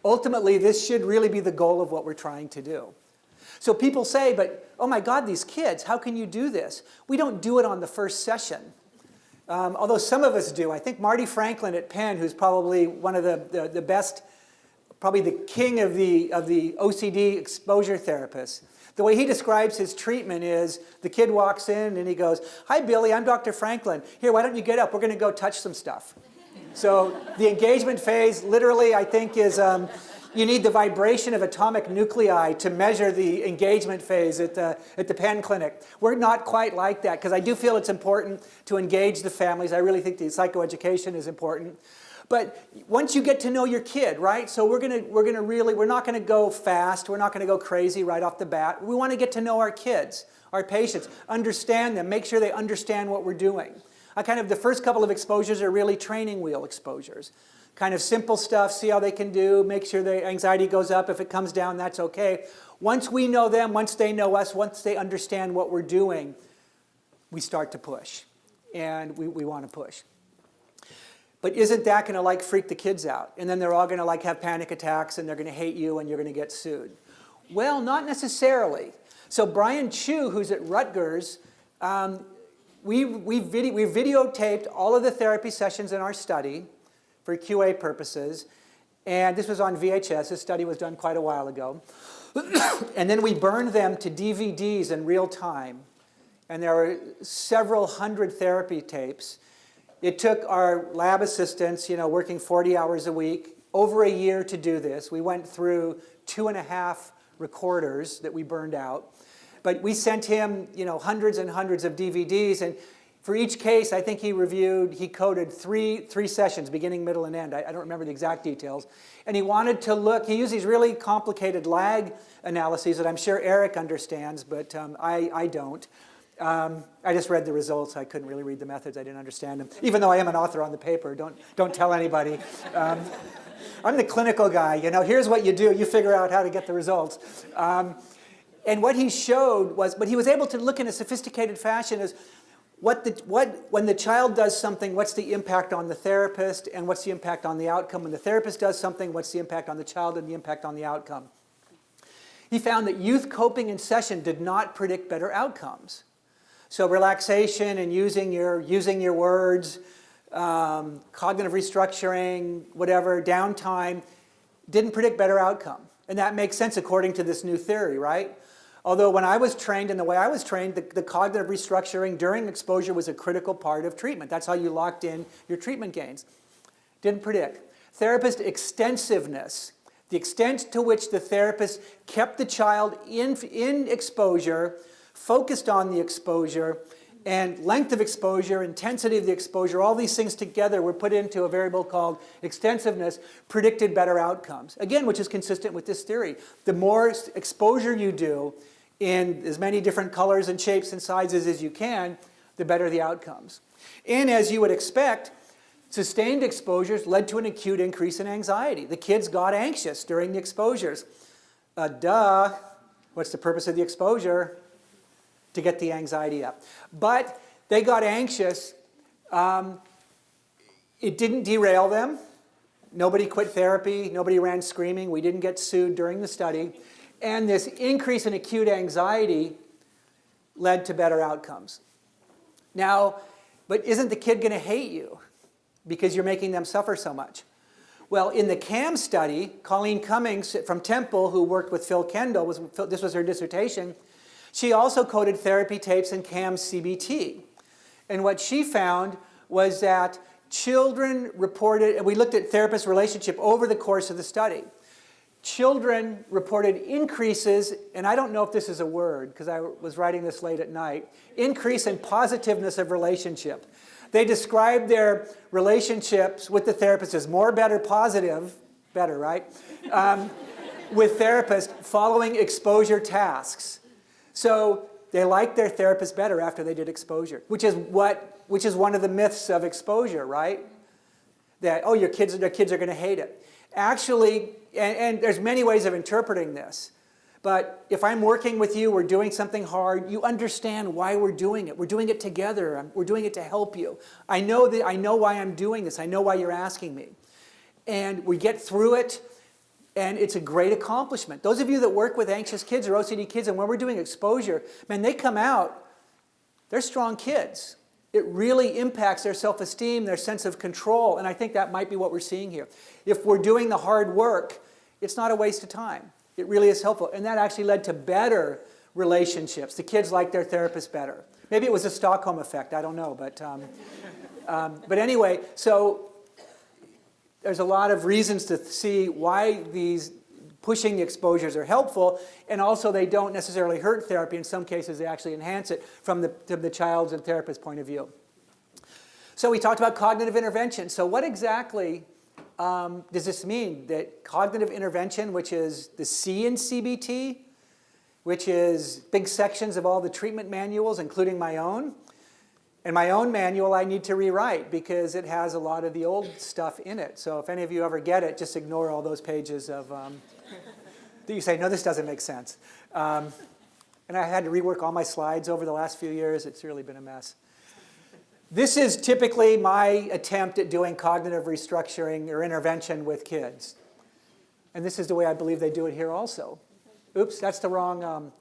Ultimately, this should really be the goal of what we're trying to do. So people say, but, oh my God, these kids, how can you do this? We don't do it on the first session. Although some of us do. I think Marty Franklin at Penn, who's probably one of the best, probably the king of the OCD exposure therapists, the way he describes his treatment is the kid walks in and he goes, hi, Billy, I'm Dr. Franklin. Here, why don't you get up? We're going to go touch some stuff. So the engagement phase literally, I think, is you need the vibration of atomic nuclei to measure the engagement phase at the Penn Clinic. We're not quite like that because I do feel it's important to engage the families. I really think the psychoeducation is important. But once you get to know your kid, right? So we're not going to go fast. We're not going to go crazy right off the bat. We want to get to know our kids, our patients, understand them, make sure they understand what we're doing. The first couple of exposures are really training wheel exposures. Kind of simple stuff, see how they can do, make sure their anxiety goes up. If it comes down, that's okay. Once we know them, once they know us, once they understand what we're doing, we start to push. And we want to push. But isn't that going to freak the kids out? And then they're all going to have panic attacks and they're going to hate you and you're going to get sued. Well, not necessarily. So Brian Chu, who's at Rutgers, we videotaped all of the therapy sessions in our study for QA purposes. And this was on VHS. This study was done quite a while ago. And then we burned them to DVDs in real time. And there were several hundred therapy tapes. It took our lab assistants, working 40 hours a week, over a year to do this. We went through 2.5 recorders that we burned out. But we sent him, hundreds and hundreds of DVDs. And for each case, I think he coded three sessions, beginning, middle, and end. I don't remember the exact details. And he wanted to look, he used these really complicated lag analyses that I'm sure Eric understands, but I don't. I just read the results. I couldn't really read the methods. I didn't understand them. Even though I am an author on the paper, don't tell anybody. I'm the clinical guy. Here's what you do. You figure out how to get the results. And what he showed was, but he was able to look in a sophisticated fashion as when the child does something, what's the impact on the therapist, and what's the impact on the outcome? When the therapist does something, what's the impact on the child and the impact on the outcome? He found that youth coping in session did not predict better outcomes. So relaxation and using your words, cognitive restructuring, whatever, downtime, didn't predict better outcome. And that makes sense according to this new theory, right? Although when I was trained and the way I was trained, the cognitive restructuring during exposure was a critical part of treatment. That's how you locked in your treatment gains. Didn't predict. Therapist extensiveness, the extent to which the therapist kept the child in exposure, focused on the exposure, And length of exposure, intensity of the exposure, all these things together were put into a variable called extensiveness, predicted better outcomes. Again, which is consistent with this theory. The more exposure you do in as many different colors and shapes and sizes as you can, the better the outcomes. And as you would expect, sustained exposures led to an acute increase in anxiety. The kids got anxious during the exposures. Duh. What's the purpose of the exposure? To get the anxiety up. But they got anxious. It didn't derail them. Nobody quit therapy. Nobody ran screaming. We didn't get sued during the study. And this increase in acute anxiety led to better outcomes. Now, but isn't the kid going to hate you because you're making them suffer so much? Well, in the CAM study, Colleen Cummings from Temple, who worked with Phil Kendall, this was her dissertation, she also coded therapy tapes in CAM CBT. And what she found was that children reported, and we looked at therapist relationship over the course of the study. Children reported increases, and I don't know if this is a word because I was writing this late at night, increase in positiveness of relationship. They described their relationships with the therapist as more, better, positive, better, right? With therapists following exposure tasks. So they liked their therapist better after they did exposure, which is one of the myths of exposure, right? That, oh, their kids are going to hate it. Actually, and there's many ways of interpreting this, but if I'm working with you, we're doing something hard, you understand why we're doing it. We're doing it together. We're doing it to help you. I know why I'm doing this. I know why you're asking me. And we get through it, and it's a great accomplishment. Those of you that work with anxious kids or OCD kids, and when we're doing exposure, man, they come out, they're strong kids. It really impacts their self-esteem, their sense of control, and I think that might be what we're seeing here. If we're doing the hard work, it's not a waste of time. It really is helpful, and that actually led to better relationships. The kids like their therapist better. Maybe it was a Stockholm effect, I don't know, but anyway, so there's a lot of reasons to see why these pushing the exposures are helpful, and also they don't necessarily hurt therapy. In some cases, they actually enhance it from the child's and therapist's point of view. So we talked about cognitive intervention. So what exactly does this mean? That cognitive intervention, which is the C in CBT, which is big sections of all the treatment manuals, including my own. And my own manual I need to rewrite because it has a lot of the old stuff in it. So if any of you ever get it, just ignore all those pages of that you say, no, this doesn't make sense. And I had to rework all my slides over the last few years. It's really been a mess. This is typically my attempt at doing cognitive restructuring or intervention with kids. And this is the way I believe they do it here also. Oops, that's the wrong,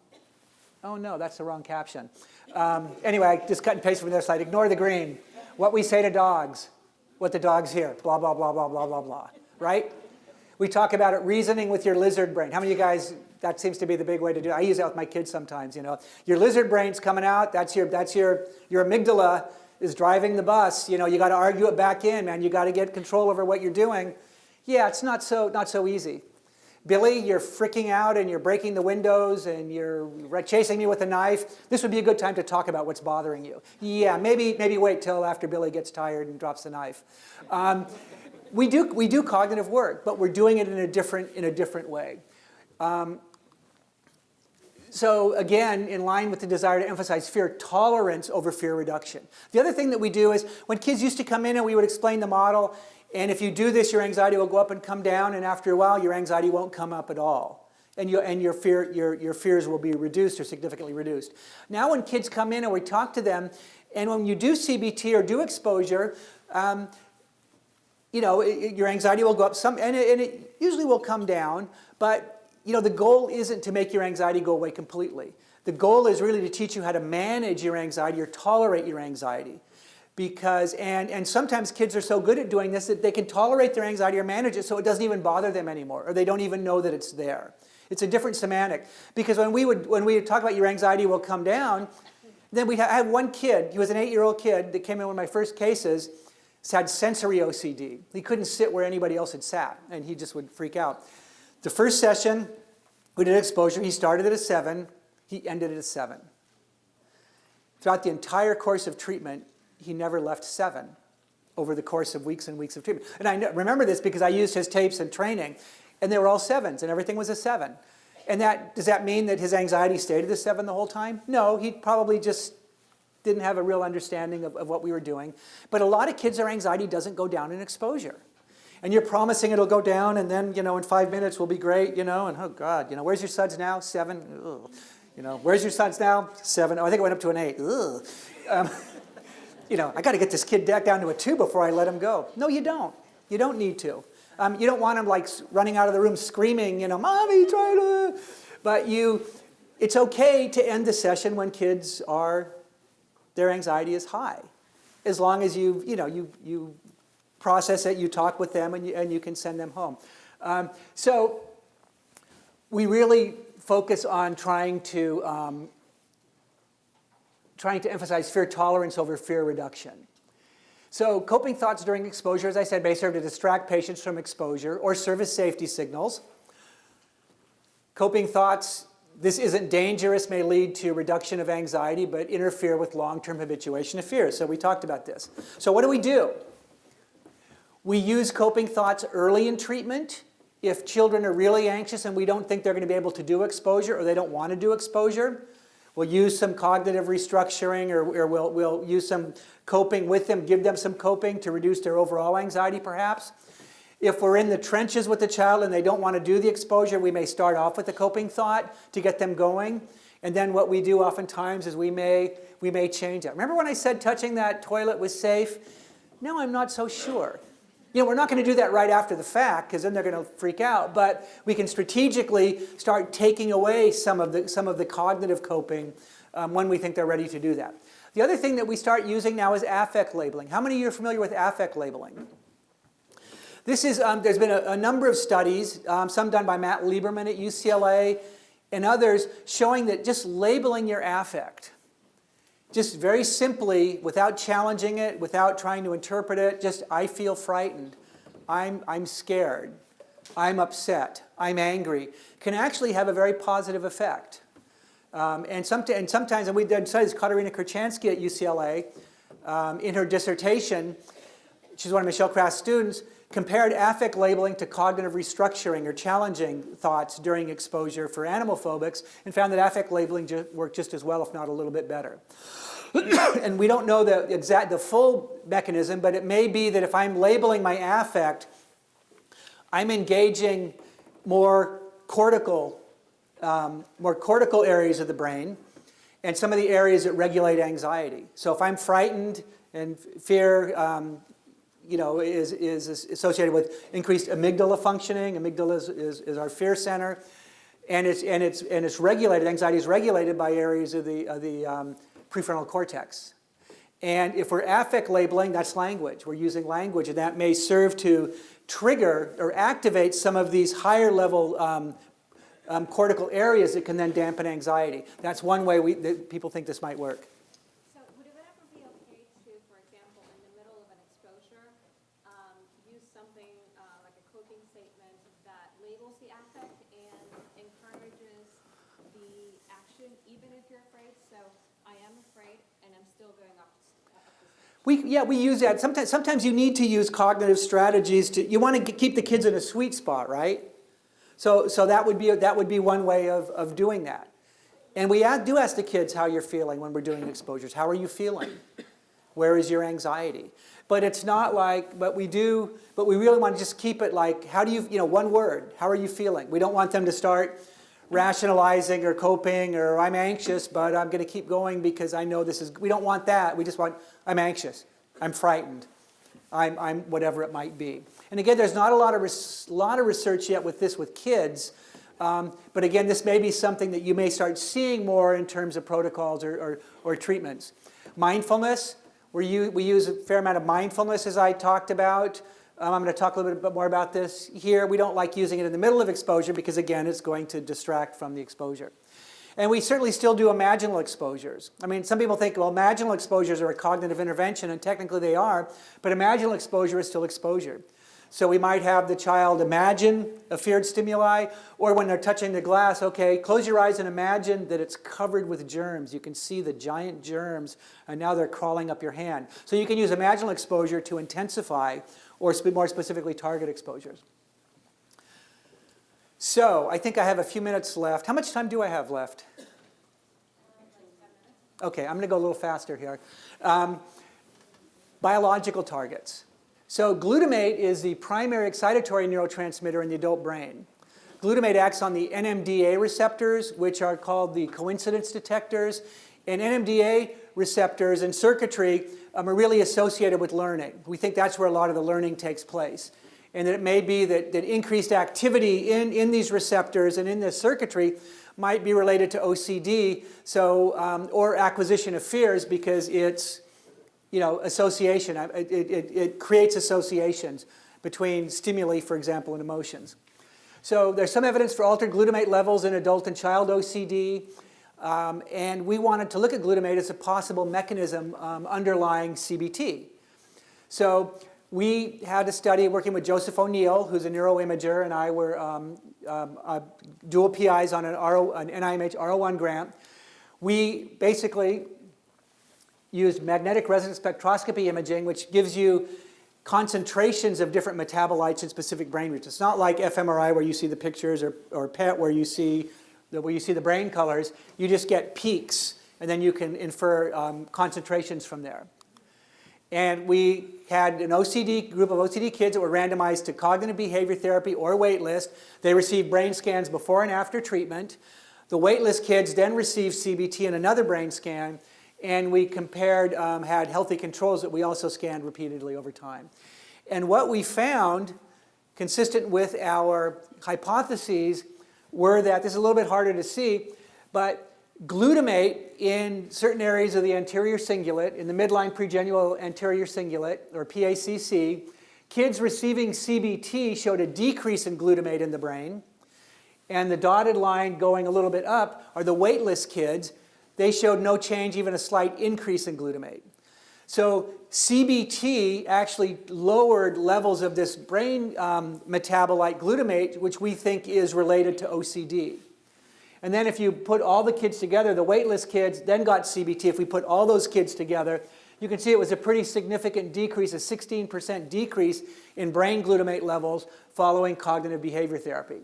oh no, that's the wrong caption. Anyway, I just cut and paste from their slide. Ignore the green. What we say to dogs, what the dogs hear, blah, blah, blah, blah, blah, blah, blah, right? We talk about it, reasoning with your lizard brain. How many of you guys, that seems to be the big way to do it. I use that with my kids sometimes, you know. Your lizard brain's coming out, that's your amygdala is driving the bus. You know, you got to argue it back in, man. You got to get control over what you're doing. Yeah, it's not so easy. Billy, you're freaking out and you're breaking the windows and you're chasing me with a knife. This would be a good time to talk about what's bothering you. Yeah, maybe wait till after Billy gets tired and drops the knife. We do cognitive work, but we're doing it in a different way. So again, in line with the desire to emphasize fear tolerance over fear reduction. The other thing that we do is when kids used to come in and we would explain the model, and if you do this, your anxiety will go up and come down, and after a while, your anxiety won't come up at all. And your fears will be reduced or significantly reduced. Now when kids come in and we talk to them, and when you do CBT or do exposure, you know, your anxiety will go up some, and it usually will come down, but you know, the goal isn't to make your anxiety go away completely. The goal is really to teach you how to manage your anxiety or tolerate your anxiety. Because, and sometimes kids are so good at doing this that they can tolerate their anxiety or manage it so it doesn't even bother them anymore, or they don't even know that it's there. It's a different semantic. Because when we would talk about your anxiety will come down, then I had one kid, he was an 8-year-old kid that came in one of my first cases, had sensory OCD. He couldn't sit where anybody else had sat, and he just would freak out. The first session, we did exposure. He started at a 7. He ended at a 7. throughout the entire course of treatment, he never left 7 over the course of weeks and weeks of treatment. And I remember this because I used his tapes in training, and they were all 7s, and everything was a 7. And does that mean that his anxiety stayed at a 7 the whole time? No, he probably just didn't have a real understanding of what we were doing. But a lot of kids, their anxiety doesn't go down in exposure. And you're promising it'll go down, and then, in 5 minutes we'll be great, and oh God, where's your SUDS now? 7? Ugh. Where's your SUDS now? 7. Oh, I think it went up to an 8. Ugh. I got to get this kid down to a 2 before I let him go. No, you don't. You don't need to. You don't want him like running out of the room screaming, Mommy, try to. But it's okay to end the session when kids their anxiety is high, as long as you process it, you talk with them, and you can send them home. So we really focus on trying to emphasize fear tolerance over fear reduction. So coping thoughts during exposure, as I said, may serve to distract patients from exposure or serve as safety signals. Coping thoughts, this isn't dangerous, may lead to reduction of anxiety, but interfere with long-term habituation of fear. So we talked about this. So what do? We use coping thoughts early in treatment. If children are really anxious and we don't think they're going to be able to do exposure, or they don't want to do exposure, we'll use some cognitive restructuring, or we'll use some coping with them, give them some coping to reduce their overall anxiety perhaps. If we're in the trenches with the child and they don't want to do the exposure, we may start off with a coping thought to get them going. And then what we do oftentimes is we may change that. Remember when I said touching that toilet was safe? No, I'm not so sure. We're not going to do that right after the fact, because then they're going to freak out. But we can strategically start taking away some of the cognitive coping when we think they're ready to do that. The other thing that we start using now is affect labeling. How many of you are familiar with affect labeling? This is, there's been a number of studies, some done by Matt Lieberman at UCLA and others, showing that just labeling your affect, just very simply, without challenging it, without trying to interpret it, just I feel frightened, I'm scared, I'm upset, I'm angry, can actually have a very positive effect. And sometimes, and we've done studies, Katerina Kurchansky at UCLA, in her dissertation, she's one of Michelle Kraft's students, compared affect labeling to cognitive restructuring or challenging thoughts during exposure for animal phobics, and found that affect labeling worked just as well, if not a little bit better. And we don't know the full mechanism, but it may be that if I'm labeling my affect, I'm engaging more cortical areas of the brain, and some of the areas that regulate anxiety. So if I'm frightened and fear, is associated with increased amygdala functioning. Amygdala is our fear center, and it's regulated. Anxiety is regulated by areas of the prefrontal cortex. And if we're affect labeling, that's language. We're using language, and that may serve to trigger or activate some of these higher level cortical areas that can then dampen anxiety. That's one way that people think this might work. So would it ever be okay to, for example, in the middle of an exposure, use something like a coping statement that labels the affect and encourages the action, even if you're afraid? So I am afraid, and I'm still going up this. We use that. Sometimes you need to use cognitive strategies you want to keep the kids in a sweet spot, right? So that would be one way of doing that. And we do ask the kids how you're feeling when we're doing exposures. How are you feeling? Where is your anxiety? But it's not like, but we really want to just keep it like, how do you, one word, how are you feeling? We don't want them to start rationalizing or coping or I'm anxious, but I'm going to keep going because I know we don't want that. We just want, I'm anxious, I'm frightened, I'm whatever it might be. And again, there's not a lot of research yet with kids, but again, this may be something that you may start seeing more in terms of protocols or treatments. Mindfulness, we use a fair amount of mindfulness, as I talked about. I'm going to talk a little bit more about this here. We don't like using it in the middle of exposure because, again, it's going to distract from the exposure. And we certainly still do imaginal exposures. I mean, some people think, well, imaginal exposures are a cognitive intervention, and technically they are, but imaginal exposure is still exposure. So we might have the child imagine a feared stimuli, or when they're touching the glass, okay, close your eyes and imagine that it's covered with germs. You can see the giant germs, and now they're crawling up your hand. So you can use imaginal exposure to intensify, or more specifically, target exposures. So I think I have a few minutes left. How much time do I have left? Okay, I'm going to go a little faster here. Biological targets. So glutamate is the primary excitatory neurotransmitter in the adult brain. Glutamate acts on the NMDA receptors, which are called the coincidence detectors. And NMDA receptors and circuitry are really associated with learning. We think that's where a lot of the learning takes place. And that it may be that increased activity in these receptors and in this circuitry might be related to OCD, or acquisition of fears, because it's association. It creates associations between stimuli, for example, and emotions. So there's some evidence for altered glutamate levels in adult and child OCD. And we wanted to look at glutamate as a possible mechanism underlying CBT. So we had a study working with Joseph O'Neill, who's a neuroimager, and I were dual PIs on an NIMH R01 grant. We basically used magnetic resonance spectroscopy imaging, which gives you concentrations of different metabolites in specific brain regions. It's not like fMRI where you see the pictures, or PET where you see the brain colors. You just get peaks, and then you can infer concentrations from there. And we had an group of OCD kids that were randomized to cognitive behavior therapy or waitlist. They received brain scans before and after treatment. The waitlist kids then received CBT and another brain scan. And we compared, had healthy controls that we also scanned repeatedly over time. And what we found, consistent with our hypotheses, were that, this is a little bit harder to see, but glutamate in certain areas of the anterior cingulate, in the midline pregenual anterior cingulate, or PACC, kids receiving CBT showed a decrease in glutamate in the brain. And the dotted line going a little bit up are the waitlist kids. They showed no change, even a slight increase in glutamate. So CBT actually lowered levels of this brain metabolite glutamate, which we think is related to OCD. And then if you put all the kids together, the waitlist kids then got CBT. If we put all those kids together, you can see it was a pretty significant decrease, a 16% decrease in brain glutamate levels following cognitive behavior therapy.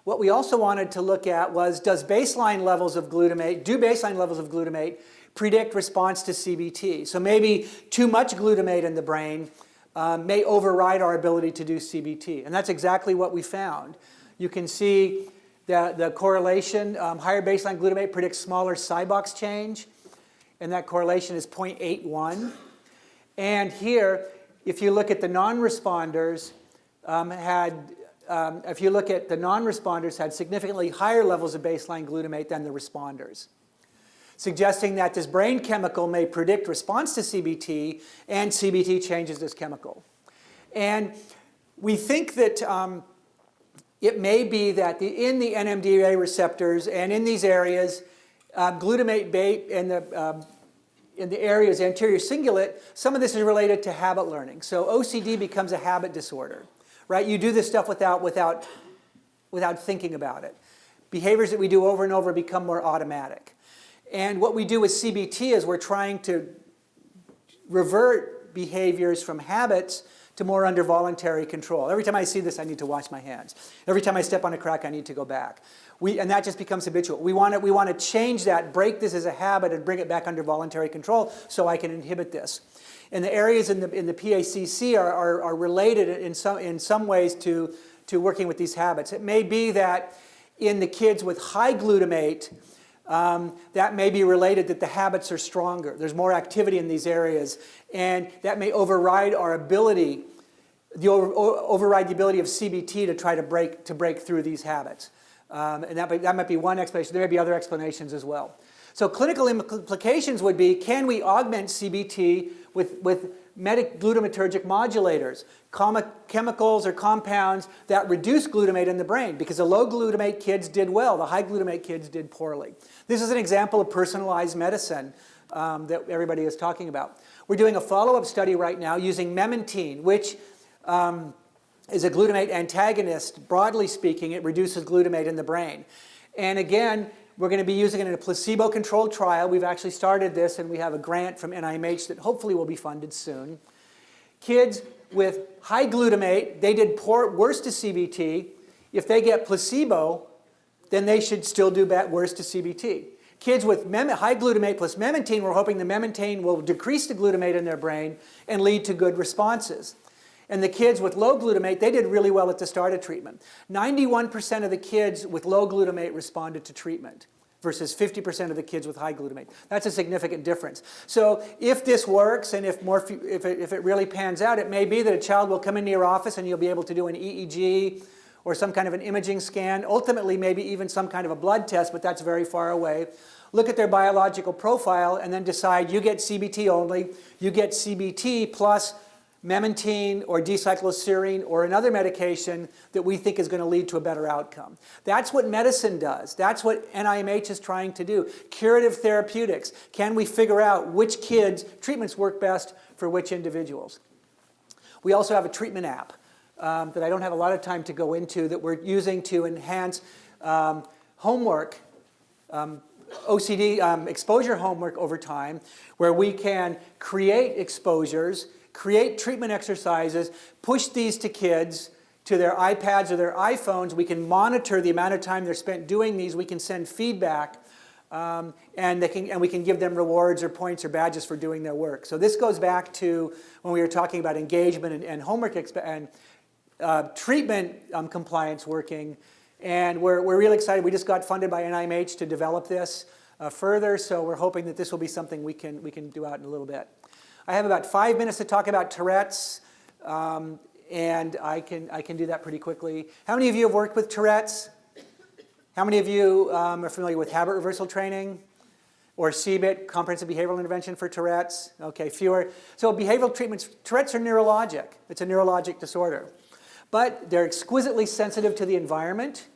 What we also wanted to look at was, do baseline levels of glutamate predict response to CBT? So maybe too much glutamate in the brain may override our ability to do CBT. And that's exactly what we found. You can see the correlation. Higher baseline glutamate predicts smaller Cybox change, and that correlation is 0.81. And here, if you look at the non-responders, had significantly higher levels of baseline glutamate than the responders, suggesting that this brain chemical may predict response to CBT, and CBT changes this chemical. And we think that it may be that in the NMDA receptors and in these areas, glutamate in the areas anterior cingulate, some of this is related to habit learning. So OCD becomes a habit disorder, right? You do this stuff without thinking about it. Behaviors that we do over and over become more automatic. And what we do with CBT is we're trying to revert behaviors from habits to more under voluntary control. Every time I see this, I need to wash my hands. Every time I step on a crack, I need to go back. And that just becomes habitual. We want to change that, break this as a habit, and bring it back under voluntary control so I can inhibit this. And the areas in the PACC are related in some ways to working with these habits. It may be that in the kids with high glutamate, that may be related that the habits are stronger. There's more activity in these areas, and that may override our ability, override the ability of CBT to try to break through these habits. And that might be one explanation. There may be other explanations as well. So clinical implications would be, can we augment CBT with glutamatergic modulators, chemicals or compounds that reduce glutamate in the brain? Because the low glutamate kids did well, the high glutamate kids did poorly. This is an example of personalized medicine that everybody is talking about. We're doing a follow-up study right now using memantine, which is a glutamate antagonist. Broadly speaking, it reduces glutamate in the brain. And again, we're going to be using it in a placebo-controlled trial. We've actually started this, and we have a grant from NIMH that hopefully will be funded soon. Kids with high glutamate, they did worse to CBT. If they get placebo, then they should still do worse to CBT. Kids with high glutamate plus memantine, we're hoping the memantine will decrease the glutamate in their brain and lead to good responses. And the kids with low glutamate, they did really well at the start of treatment. 91% of the kids with low glutamate responded to treatment versus 50% of the kids with high glutamate. That's a significant difference. So if this works and if it really pans out, it may be that a child will come into your office and you'll be able to do an EEG or some kind of an imaging scan, ultimately maybe even some kind of a blood test, but that's very far away. Look at their biological profile and then decide you get CBT only, you get CBT plus memantine or D-cycloserine or another medication that we think is going to lead to a better outcome. That's what medicine does. That's what NIMH is trying to do. Curative therapeutics. Can we figure out which treatments work best for which individuals? We also have a treatment app that I don't have a lot of time to go into that we're using to enhance homework, OCD exposure homework over time, where we can create exposures, create treatment exercises, push these to kids, to their iPads or their iPhones. We can monitor the amount of time they're spent doing these. We can send feedback, and we can give them rewards or points or badges for doing their work. So this goes back to when we were talking about engagement and homework and treatment compliance working. And we're really excited. We just got funded by NIMH to develop this further, so we're hoping that this will be something we can do out in a little bit. I have about 5 minutes to talk about Tourette's, and I can do that pretty quickly. How many of you have worked with Tourette's? How many of you are familiar with habit reversal training or CBIT, comprehensive behavioral intervention for Tourette's? Okay, fewer. So behavioral treatments, Tourette's are neurologic. It's a neurologic disorder. But they're exquisitely sensitive to the environment.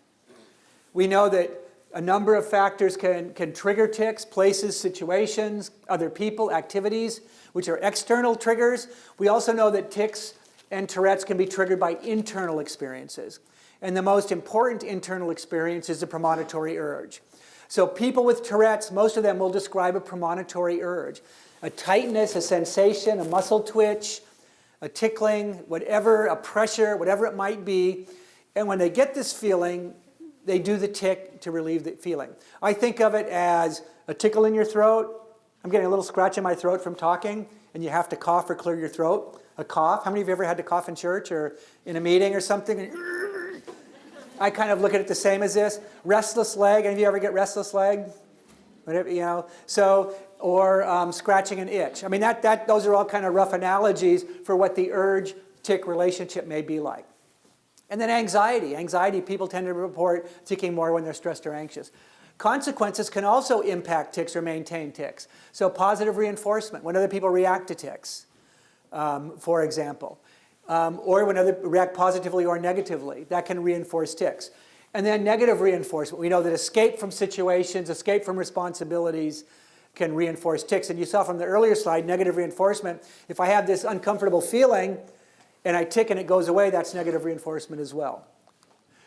We know that a number of factors can trigger tics, places, situations, other people, activities, which are external triggers. We also know that tics and Tourette's can be triggered by internal experiences. And the most important internal experience is the premonitory urge. So people with Tourette's, most of them will describe a premonitory urge. A tightness, a sensation, a muscle twitch, a tickling, whatever, a pressure, whatever it might be. And when they get this feeling, they do the tic to relieve the feeling. I think of it as a tickle in your throat. I'm getting a little scratch in my throat from talking, and you have to cough or clear your throat. A cough. How many of you ever had to cough in church or in a meeting or something? I kind of look at it the same as this. Restless leg. Any of you ever get restless leg? Whatever, you know. So, or scratching an itch. I mean, those are all kind of rough analogies for what the urge-tic relationship may be like. And then anxiety. Anxiety, people tend to report ticking more when they're stressed or anxious. Consequences can also impact tics or maintain tics. So positive reinforcement, when other people react to tics, for example. Or when others react positively or negatively, that can reinforce tics. And then negative reinforcement. We know that escape from situations, escape from responsibilities can reinforce tics. And you saw from the earlier slide, negative reinforcement. If I have this uncomfortable feeling and I tic and it goes away, that's negative reinforcement as well.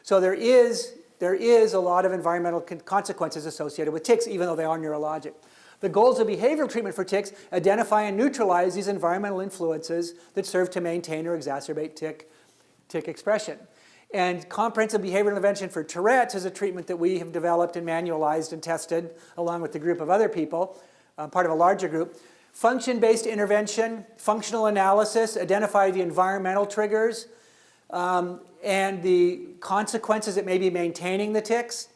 So there is a lot of environmental consequences associated with tics, even though they are neurologic. The goals of behavioral treatment for tics identify and neutralize these environmental influences that serve to maintain or exacerbate tic expression. And comprehensive behavioral intervention for Tourette's is a treatment that we have developed and manualized and tested along with a group of other people, part of a larger group. Function-based intervention, functional analysis, identify the environmental triggers and the consequences that may be maintaining the tics.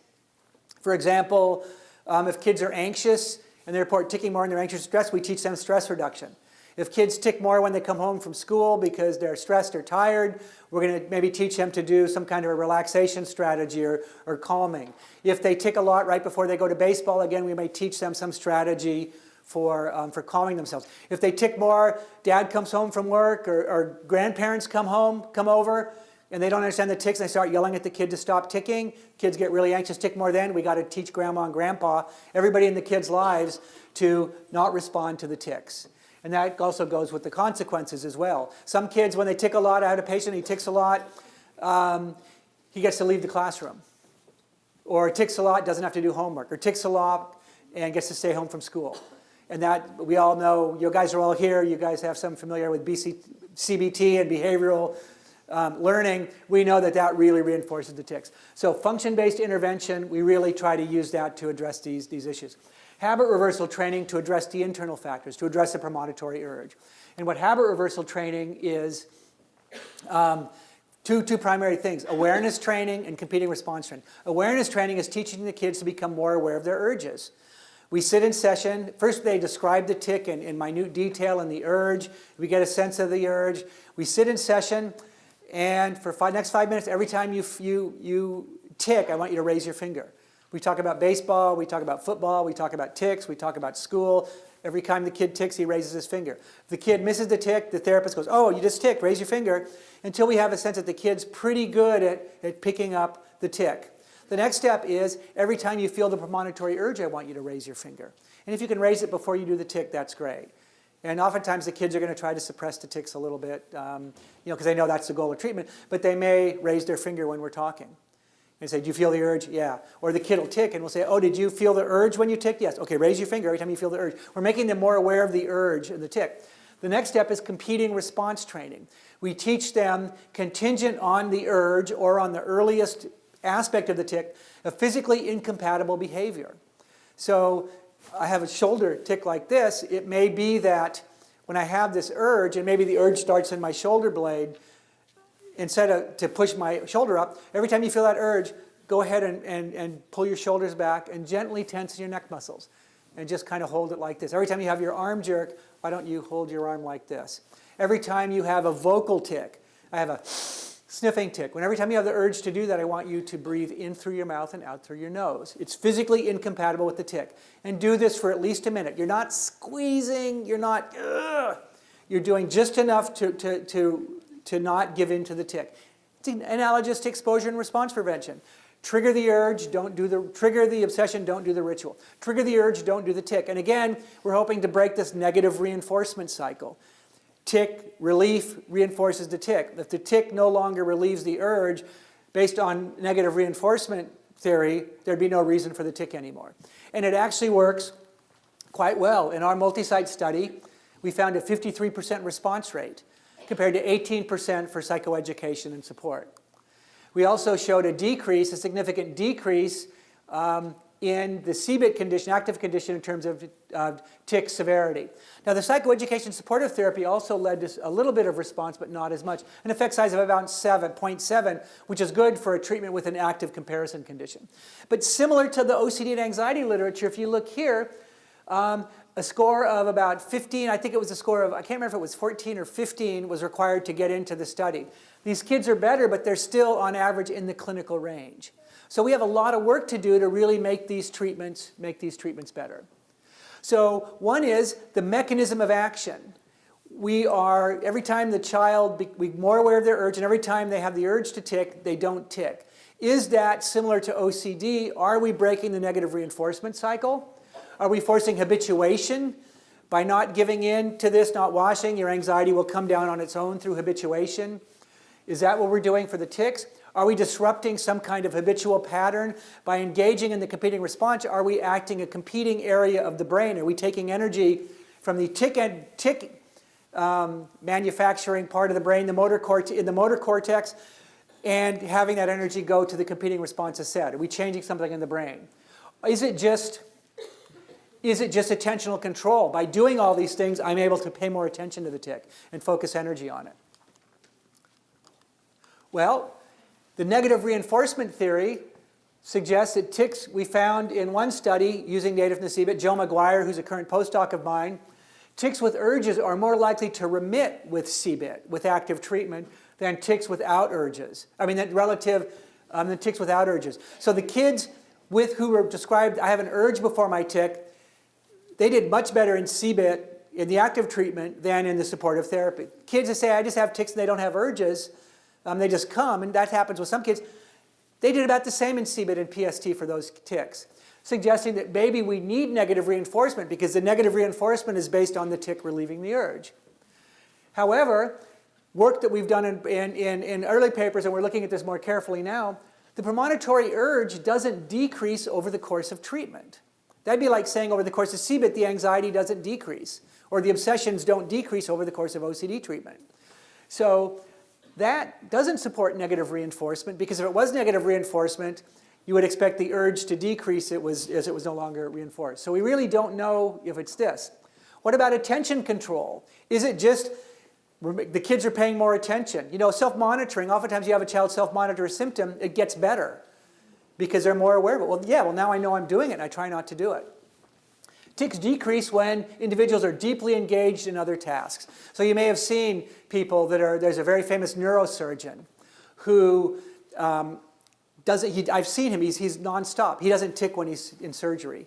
For example, if kids are anxious and they report ticking more and they're anxious or stressed, we teach them stress reduction. If kids tic more when they come home from school because they're stressed or tired, we're going to maybe teach them to do some kind of a relaxation strategy or calming. If they tic a lot right before they go to baseball, again, we may teach them some strategy for calming themselves. If they tic more, dad comes home from work or grandparents come over, and they don't understand the tics, and they start yelling at the kid to stop ticking. Kids get really anxious, tic more then. We got to teach grandma and grandpa, everybody in the kids' lives, to not respond to the tics. And that also goes with the consequences as well. Some kids, when they tick a lot, I had a patient, he ticks a lot, he gets to leave the classroom. Or ticks a lot, doesn't have to do homework. Or ticks a lot and gets to stay home from school. And that, we all know, you guys are all here, you guys have some familiar with CBT and behavioral learning. We know that that really reinforces the tics. So function-based intervention, we really try to use that to address these issues. Habit reversal training to address the internal factors, to address the premonitory urge. And what habit reversal training is, two primary things: awareness training and competing response training. Awareness training is teaching the kids to become more aware of their urges. We sit in session. First, they describe the tic in minute detail and the urge. We get a sense of the urge. We sit in session, and for next 5 minutes, every time you tick, I want you to raise your finger. We talk about baseball, we talk about football, we talk about tics, we talk about school. Every time the kid ticks, he raises his finger. If the kid misses the tick, the therapist goes, oh, you just ticked, raise your finger, until we have a sense that the kid's pretty good at picking up the tick. The next step is, every time you feel the premonitory urge, I want you to raise your finger. And if you can raise it before you do the tick, that's great. And oftentimes the kids are going to try to suppress the tics a little bit, because they know that's the goal of treatment, but they may raise their finger when we're talking. And say, do you feel the urge? Yeah. Or the kid will tick and we'll say, oh, did you feel the urge when you ticked? Yes. Okay, raise your finger every time you feel the urge. We're making them more aware of the urge and the tick. The next step is competing response training. We teach them, contingent on the urge or on the earliest aspect of the tic, a physically incompatible behavior. So I have a shoulder tick like this. It may be that when I have this urge, and maybe the urge starts in my shoulder blade, instead of to push my shoulder up, every time you feel that urge, go ahead and pull your shoulders back and gently tense your neck muscles. And just kind of hold it like this. Every time you have your arm jerk, why don't you hold your arm like this? Every time you have a vocal tic, I have a sniffing tic. Every time you have the urge to do that, I want you to breathe in through your mouth and out through your nose. It's physically incompatible with the tic. And do this for at least a minute. You're not squeezing, you're not, you're doing just enough to not give in to the tic. It's analogous to exposure and response prevention. Trigger the urge, trigger the obsession, don't do the ritual. Trigger the urge, don't do the tic. And again, we're hoping to break this negative reinforcement cycle. Tic relief reinforces the tic. If the tic no longer relieves the urge, based on negative reinforcement theory, there'd be no reason for the tic anymore. And it actually works quite well. In our multi-site study, we found a 53% response rate, compared to 18% for psychoeducation and support. We also showed a significant decrease in the CBIT condition, active condition, in terms of tic severity. Now, the psychoeducation supportive therapy also led to a little bit of response, but not as much. An effect size of about 0.7, which is good for a treatment with an active comparison condition. But similar to the OCD and anxiety literature, if you look here, a score of about 15, I think it was a score of, I can't remember if it was 14 or 15, was required to get into the study. These kids are better, but they're still, on average, in the clinical range. So we have a lot of work to do to really make these treatments better. So one is the mechanism of action. Every time the child, we're more aware of their urge, and every time they have the urge to tic, they don't tic. Is that similar to OCD? Are we breaking the negative reinforcement cycle? Are we forcing habituation? By not giving in to this, not washing, your anxiety will come down on its own through habituation. Is that what we're doing for the tics? Are we disrupting some kind of habitual pattern? By engaging in the competing response, are we acting a competing area of the brain? Are we taking energy from the tic manufacturing part of the brain, in the motor cortex, and having that energy go to the competing response set? Are we changing something in the brain? Is it just attentional control? By doing all these things, I'm able to pay more attention to the tic and focus energy on it. Well, the negative reinforcement theory suggests that tics, we found in one study using data from the CBIT, Joe McGuire, who's a current postdoc of mine, tics with urges are more likely to remit with CBIT, with active treatment, than tics without urges. I mean, than tics without urges. So the kids who were described, I have an urge before my tic, they did much better in CBIT, in the active treatment, than in the supportive therapy. Kids that say, I just have tics and they don't have urges, they just come, and that happens with some kids. They did about the same in CBIT and PST for those tics. suggesting that maybe we need negative reinforcement because the negative reinforcement is based on the tick relieving the urge. However, work that we've done in early papers, and we're looking at this more carefully now, the premonitory urge doesn't decrease over the course of treatment. That'd be like saying over the course of CBIT, the anxiety doesn't decrease, or the obsessions don't decrease over the course of OCD treatment. So that doesn't support negative reinforcement, because if it was negative reinforcement, you would expect the urge to decrease as it was no longer reinforced. So we really don't know if it's this. What about attention control? Is it just the kids are paying more attention? You know, self-monitoring, oftentimes you have a child self-monitor a symptom, it gets better because they're more aware of it. Well, yeah, well now I know I'm doing it and I try not to do it. Tics decrease when individuals are deeply engaged in other tasks. So you may have seen people there's a very famous neurosurgeon who I've seen him, he's nonstop. He doesn't tic when he's in surgery.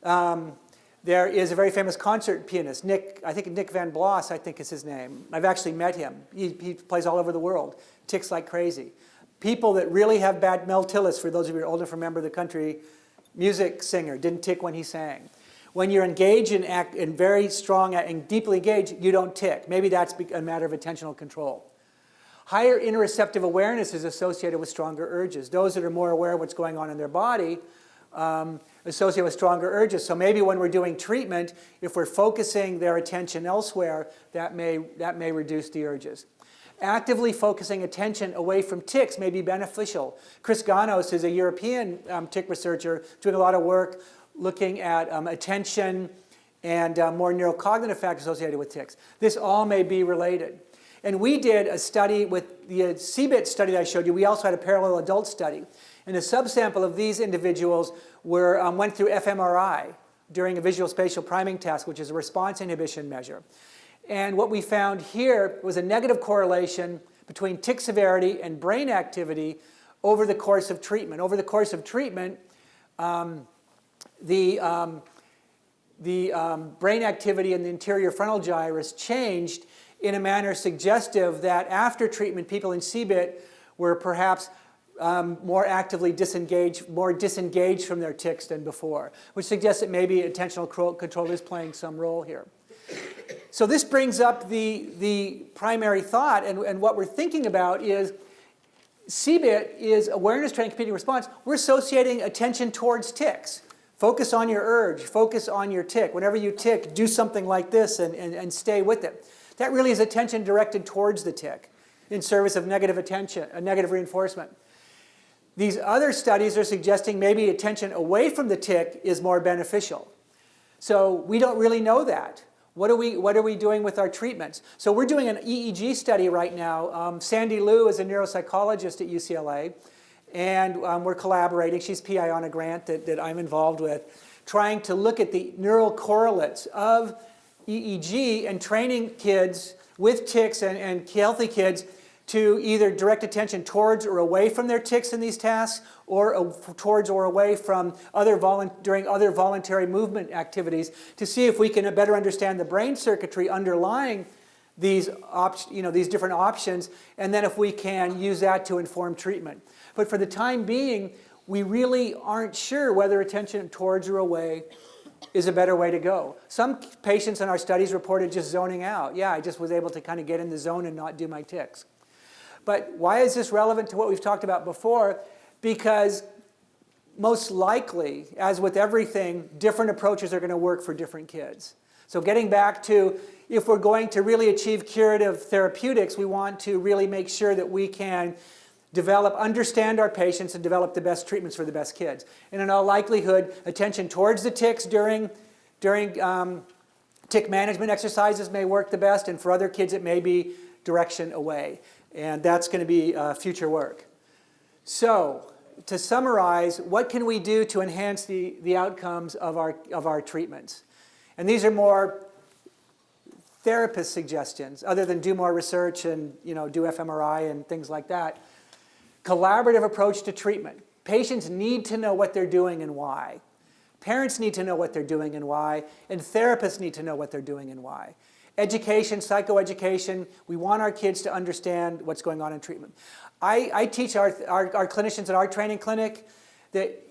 There is a very famous concert pianist, I think Nick Van Bloss, I think is his name. I've actually met him. He plays all over the world, tics like crazy. People that really have bad, Mel Tillis, for those of you who are old enough to remember the country music singer, didn't tic when he sang. When you're engaged in very strong and deeply engaged, you don't tic. Maybe that's a matter of attentional control. Higher interoceptive awareness is associated with stronger urges. Those that are more aware of what's going on in their body associated with stronger urges. So maybe when we're doing treatment, if we're focusing their attention elsewhere, that may reduce the urges. Actively focusing attention away from tics may be beneficial. Chris Ganos is a European tic researcher doing a lot of work looking at attention and more neurocognitive factors associated with tics. This all may be related. And we did a study with the CBIT study that I showed you. We also had a parallel adult study. And a subsample of these individuals went through fMRI during a visual spatial priming task, which is a response inhibition measure. And what we found here was a negative correlation between tic severity and brain activity over the course of treatment. Over the course of treatment, the brain activity in the anterior frontal gyrus changed in a manner suggestive that after treatment, people in CBIT were perhaps more actively disengaged, more disengaged from their tics than before, which suggests that maybe attentional control is playing some role here. So this brings up the primary thought, and what we're thinking about is CBIT is awareness, training, competing response. We're associating attention towards tics. Focus on your urge, focus on your tic. Whenever you tic, do something like this and stay with it. That really is attention directed towards the tic in service of negative attention, negative reinforcement. These other studies are suggesting maybe attention away from the tic is more beneficial. So we don't really know that. What are we doing with our treatments? So we're doing an EEG study right now. Sandy Liu is a neuropsychologist at UCLA, and we're collaborating. She's PI on a grant that I'm involved with, trying to look at the neural correlates of EEG and training kids with tics and healthy kids to either direct attention towards or away from their tics in these tasks, or towards or away from during other voluntary movement activities, to see if we can better understand the brain circuitry underlying these different options, and then if we can use that to inform treatment. But for the time being, we really aren't sure whether attention towards or away is a better way to go. Some patients in our studies reported just zoning out. Yeah, I just was able to kind of get in the zone and not do my tics. But why is this relevant to what we've talked about before? Because most likely, as with everything, different approaches are going to work for different kids. So getting back to, if we're going to really achieve curative therapeutics, we want to really make sure that we can understand our patients and develop the best treatments for the best kids. And in all likelihood, attention towards the tics during tic management exercises may work the best, and for other kids it may be direction away. And that's going to be future work. So, to summarize, what can we do to enhance the outcomes of our treatments? And these are more therapist suggestions, other than do more research and do fMRI and things like that. Collaborative approach to treatment. Patients need to know what they're doing and why. Parents need to know what they're doing and why. And therapists need to know what they're doing and why. Education, psychoeducation, we want our kids to understand what's going on in treatment. I teach our clinicians at our training clinic that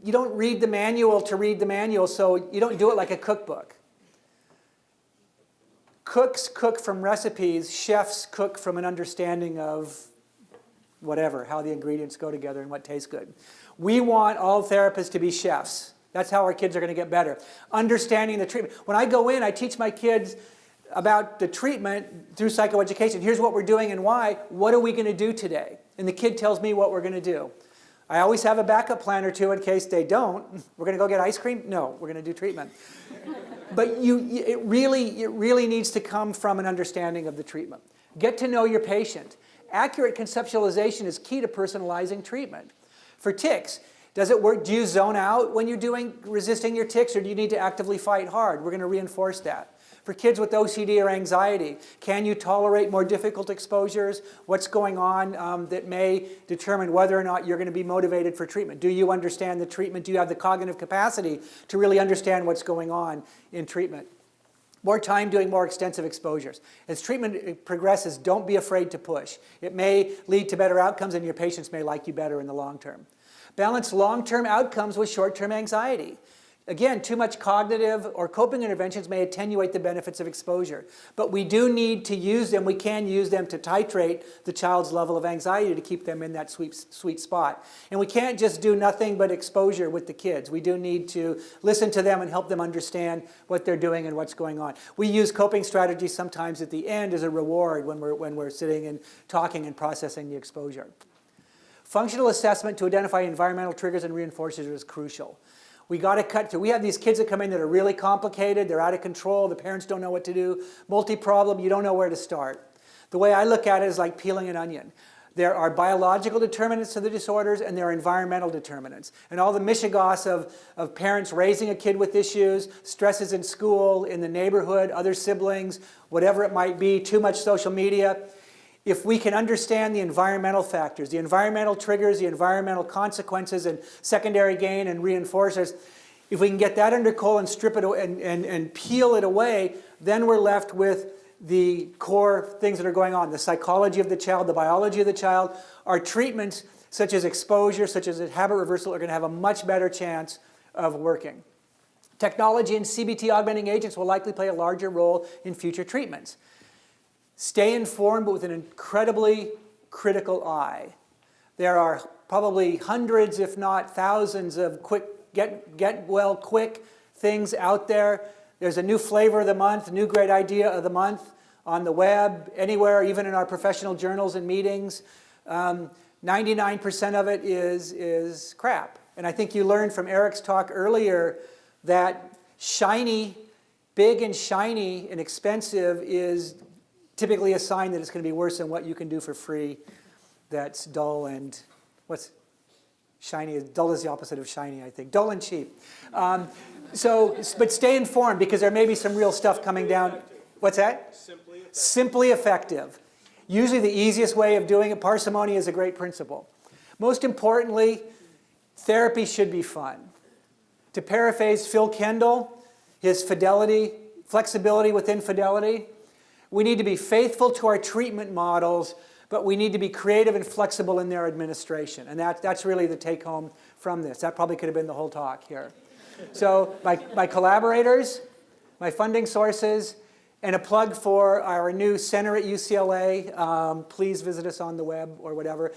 you don't read the manual to read the manual, so you don't do it like a cookbook. Cooks cook from recipes, chefs cook from an understanding of whatever, how the ingredients go together and what tastes good. We want all therapists to be chefs. That's how our kids are going to get better. Understanding the treatment. When I go in, I teach my kids about the treatment through psychoeducation. Here's what we're doing and why. What are we going to do today? And the kid tells me what we're going to do. I always have a backup plan or two in case they don't. We're going to go get ice cream? No, we're going to do treatment. But it really needs to come from an understanding of the treatment. Get to know your patient. Accurate conceptualization is key to personalizing treatment. For tics, does it work? Do you zone out when you're resisting your tics, or do you need to actively fight hard? We're going to reinforce that. For kids with OCD or anxiety, can you tolerate more difficult exposures? What's going on that may determine whether or not you're going to be motivated for treatment? Do you understand the treatment? Do you have the cognitive capacity to really understand what's going on in treatment? More time doing more extensive exposures. As treatment progresses, don't be afraid to push. It may lead to better outcomes, and your patients may like you better in the long term. Balance long-term outcomes with short-term anxiety. Again, too much cognitive or coping interventions may attenuate the benefits of exposure. But we do need to use them. We can use them to titrate the child's level of anxiety to keep them in that sweet spot. And we can't just do nothing but exposure with the kids. We do need to listen to them and help them understand what they're doing and what's going on. We use coping strategies sometimes at the end as a reward when we're sitting and talking and processing the exposure. Functional assessment to identify environmental triggers and reinforcers is crucial. We got to cut through. We have these kids that come in that are really complicated. They're out of control. The parents don't know what to do. Multi-problem, you don't know where to start. The way I look at it is like peeling an onion. There are biological determinants to the disorders, and there are environmental determinants. And all the mishigas of parents raising a kid with issues, stresses in school, in the neighborhood, other siblings, whatever it might be, too much social media. If we can understand the environmental factors, the environmental triggers, the environmental consequences, and secondary gain and reinforcers, if we can get that under control and strip it and peel it away, then we're left with the core things that are going on, the psychology of the child, the biology of the child. Our treatments, such as exposure, such as habit reversal, are going to have a much better chance of working. Technology and CBT augmenting agents will likely play a larger role in future treatments. Stay informed, but with an incredibly critical eye. There are probably hundreds, if not thousands, of quick get well quick things out there. There's a new flavor of the month, a new great idea of the month on the web, anywhere, even in our professional journals and meetings. 99% of it is crap. And I think you learned from Eric's talk earlier that shiny, big and shiny and expensive is typically a sign that it's going to be worse than what you can do for free that's dull and, what's shiny? Dull is the opposite of shiny, I think. Dull and cheap. But stay informed, because there may be some real stuff coming down. What's that? Simply effective. Simply effective. Usually the easiest way of doing it. Parsimony is a great principle. Most importantly, therapy should be fun. To paraphrase Phil Kendall, his flexibility within fidelity, we need to be faithful to our treatment models, but we need to be creative and flexible in their administration. And that's really the take-home from this. That probably could have been the whole talk here. So my collaborators, my funding sources, and a plug for our new center at UCLA. Please visit us on the web or whatever.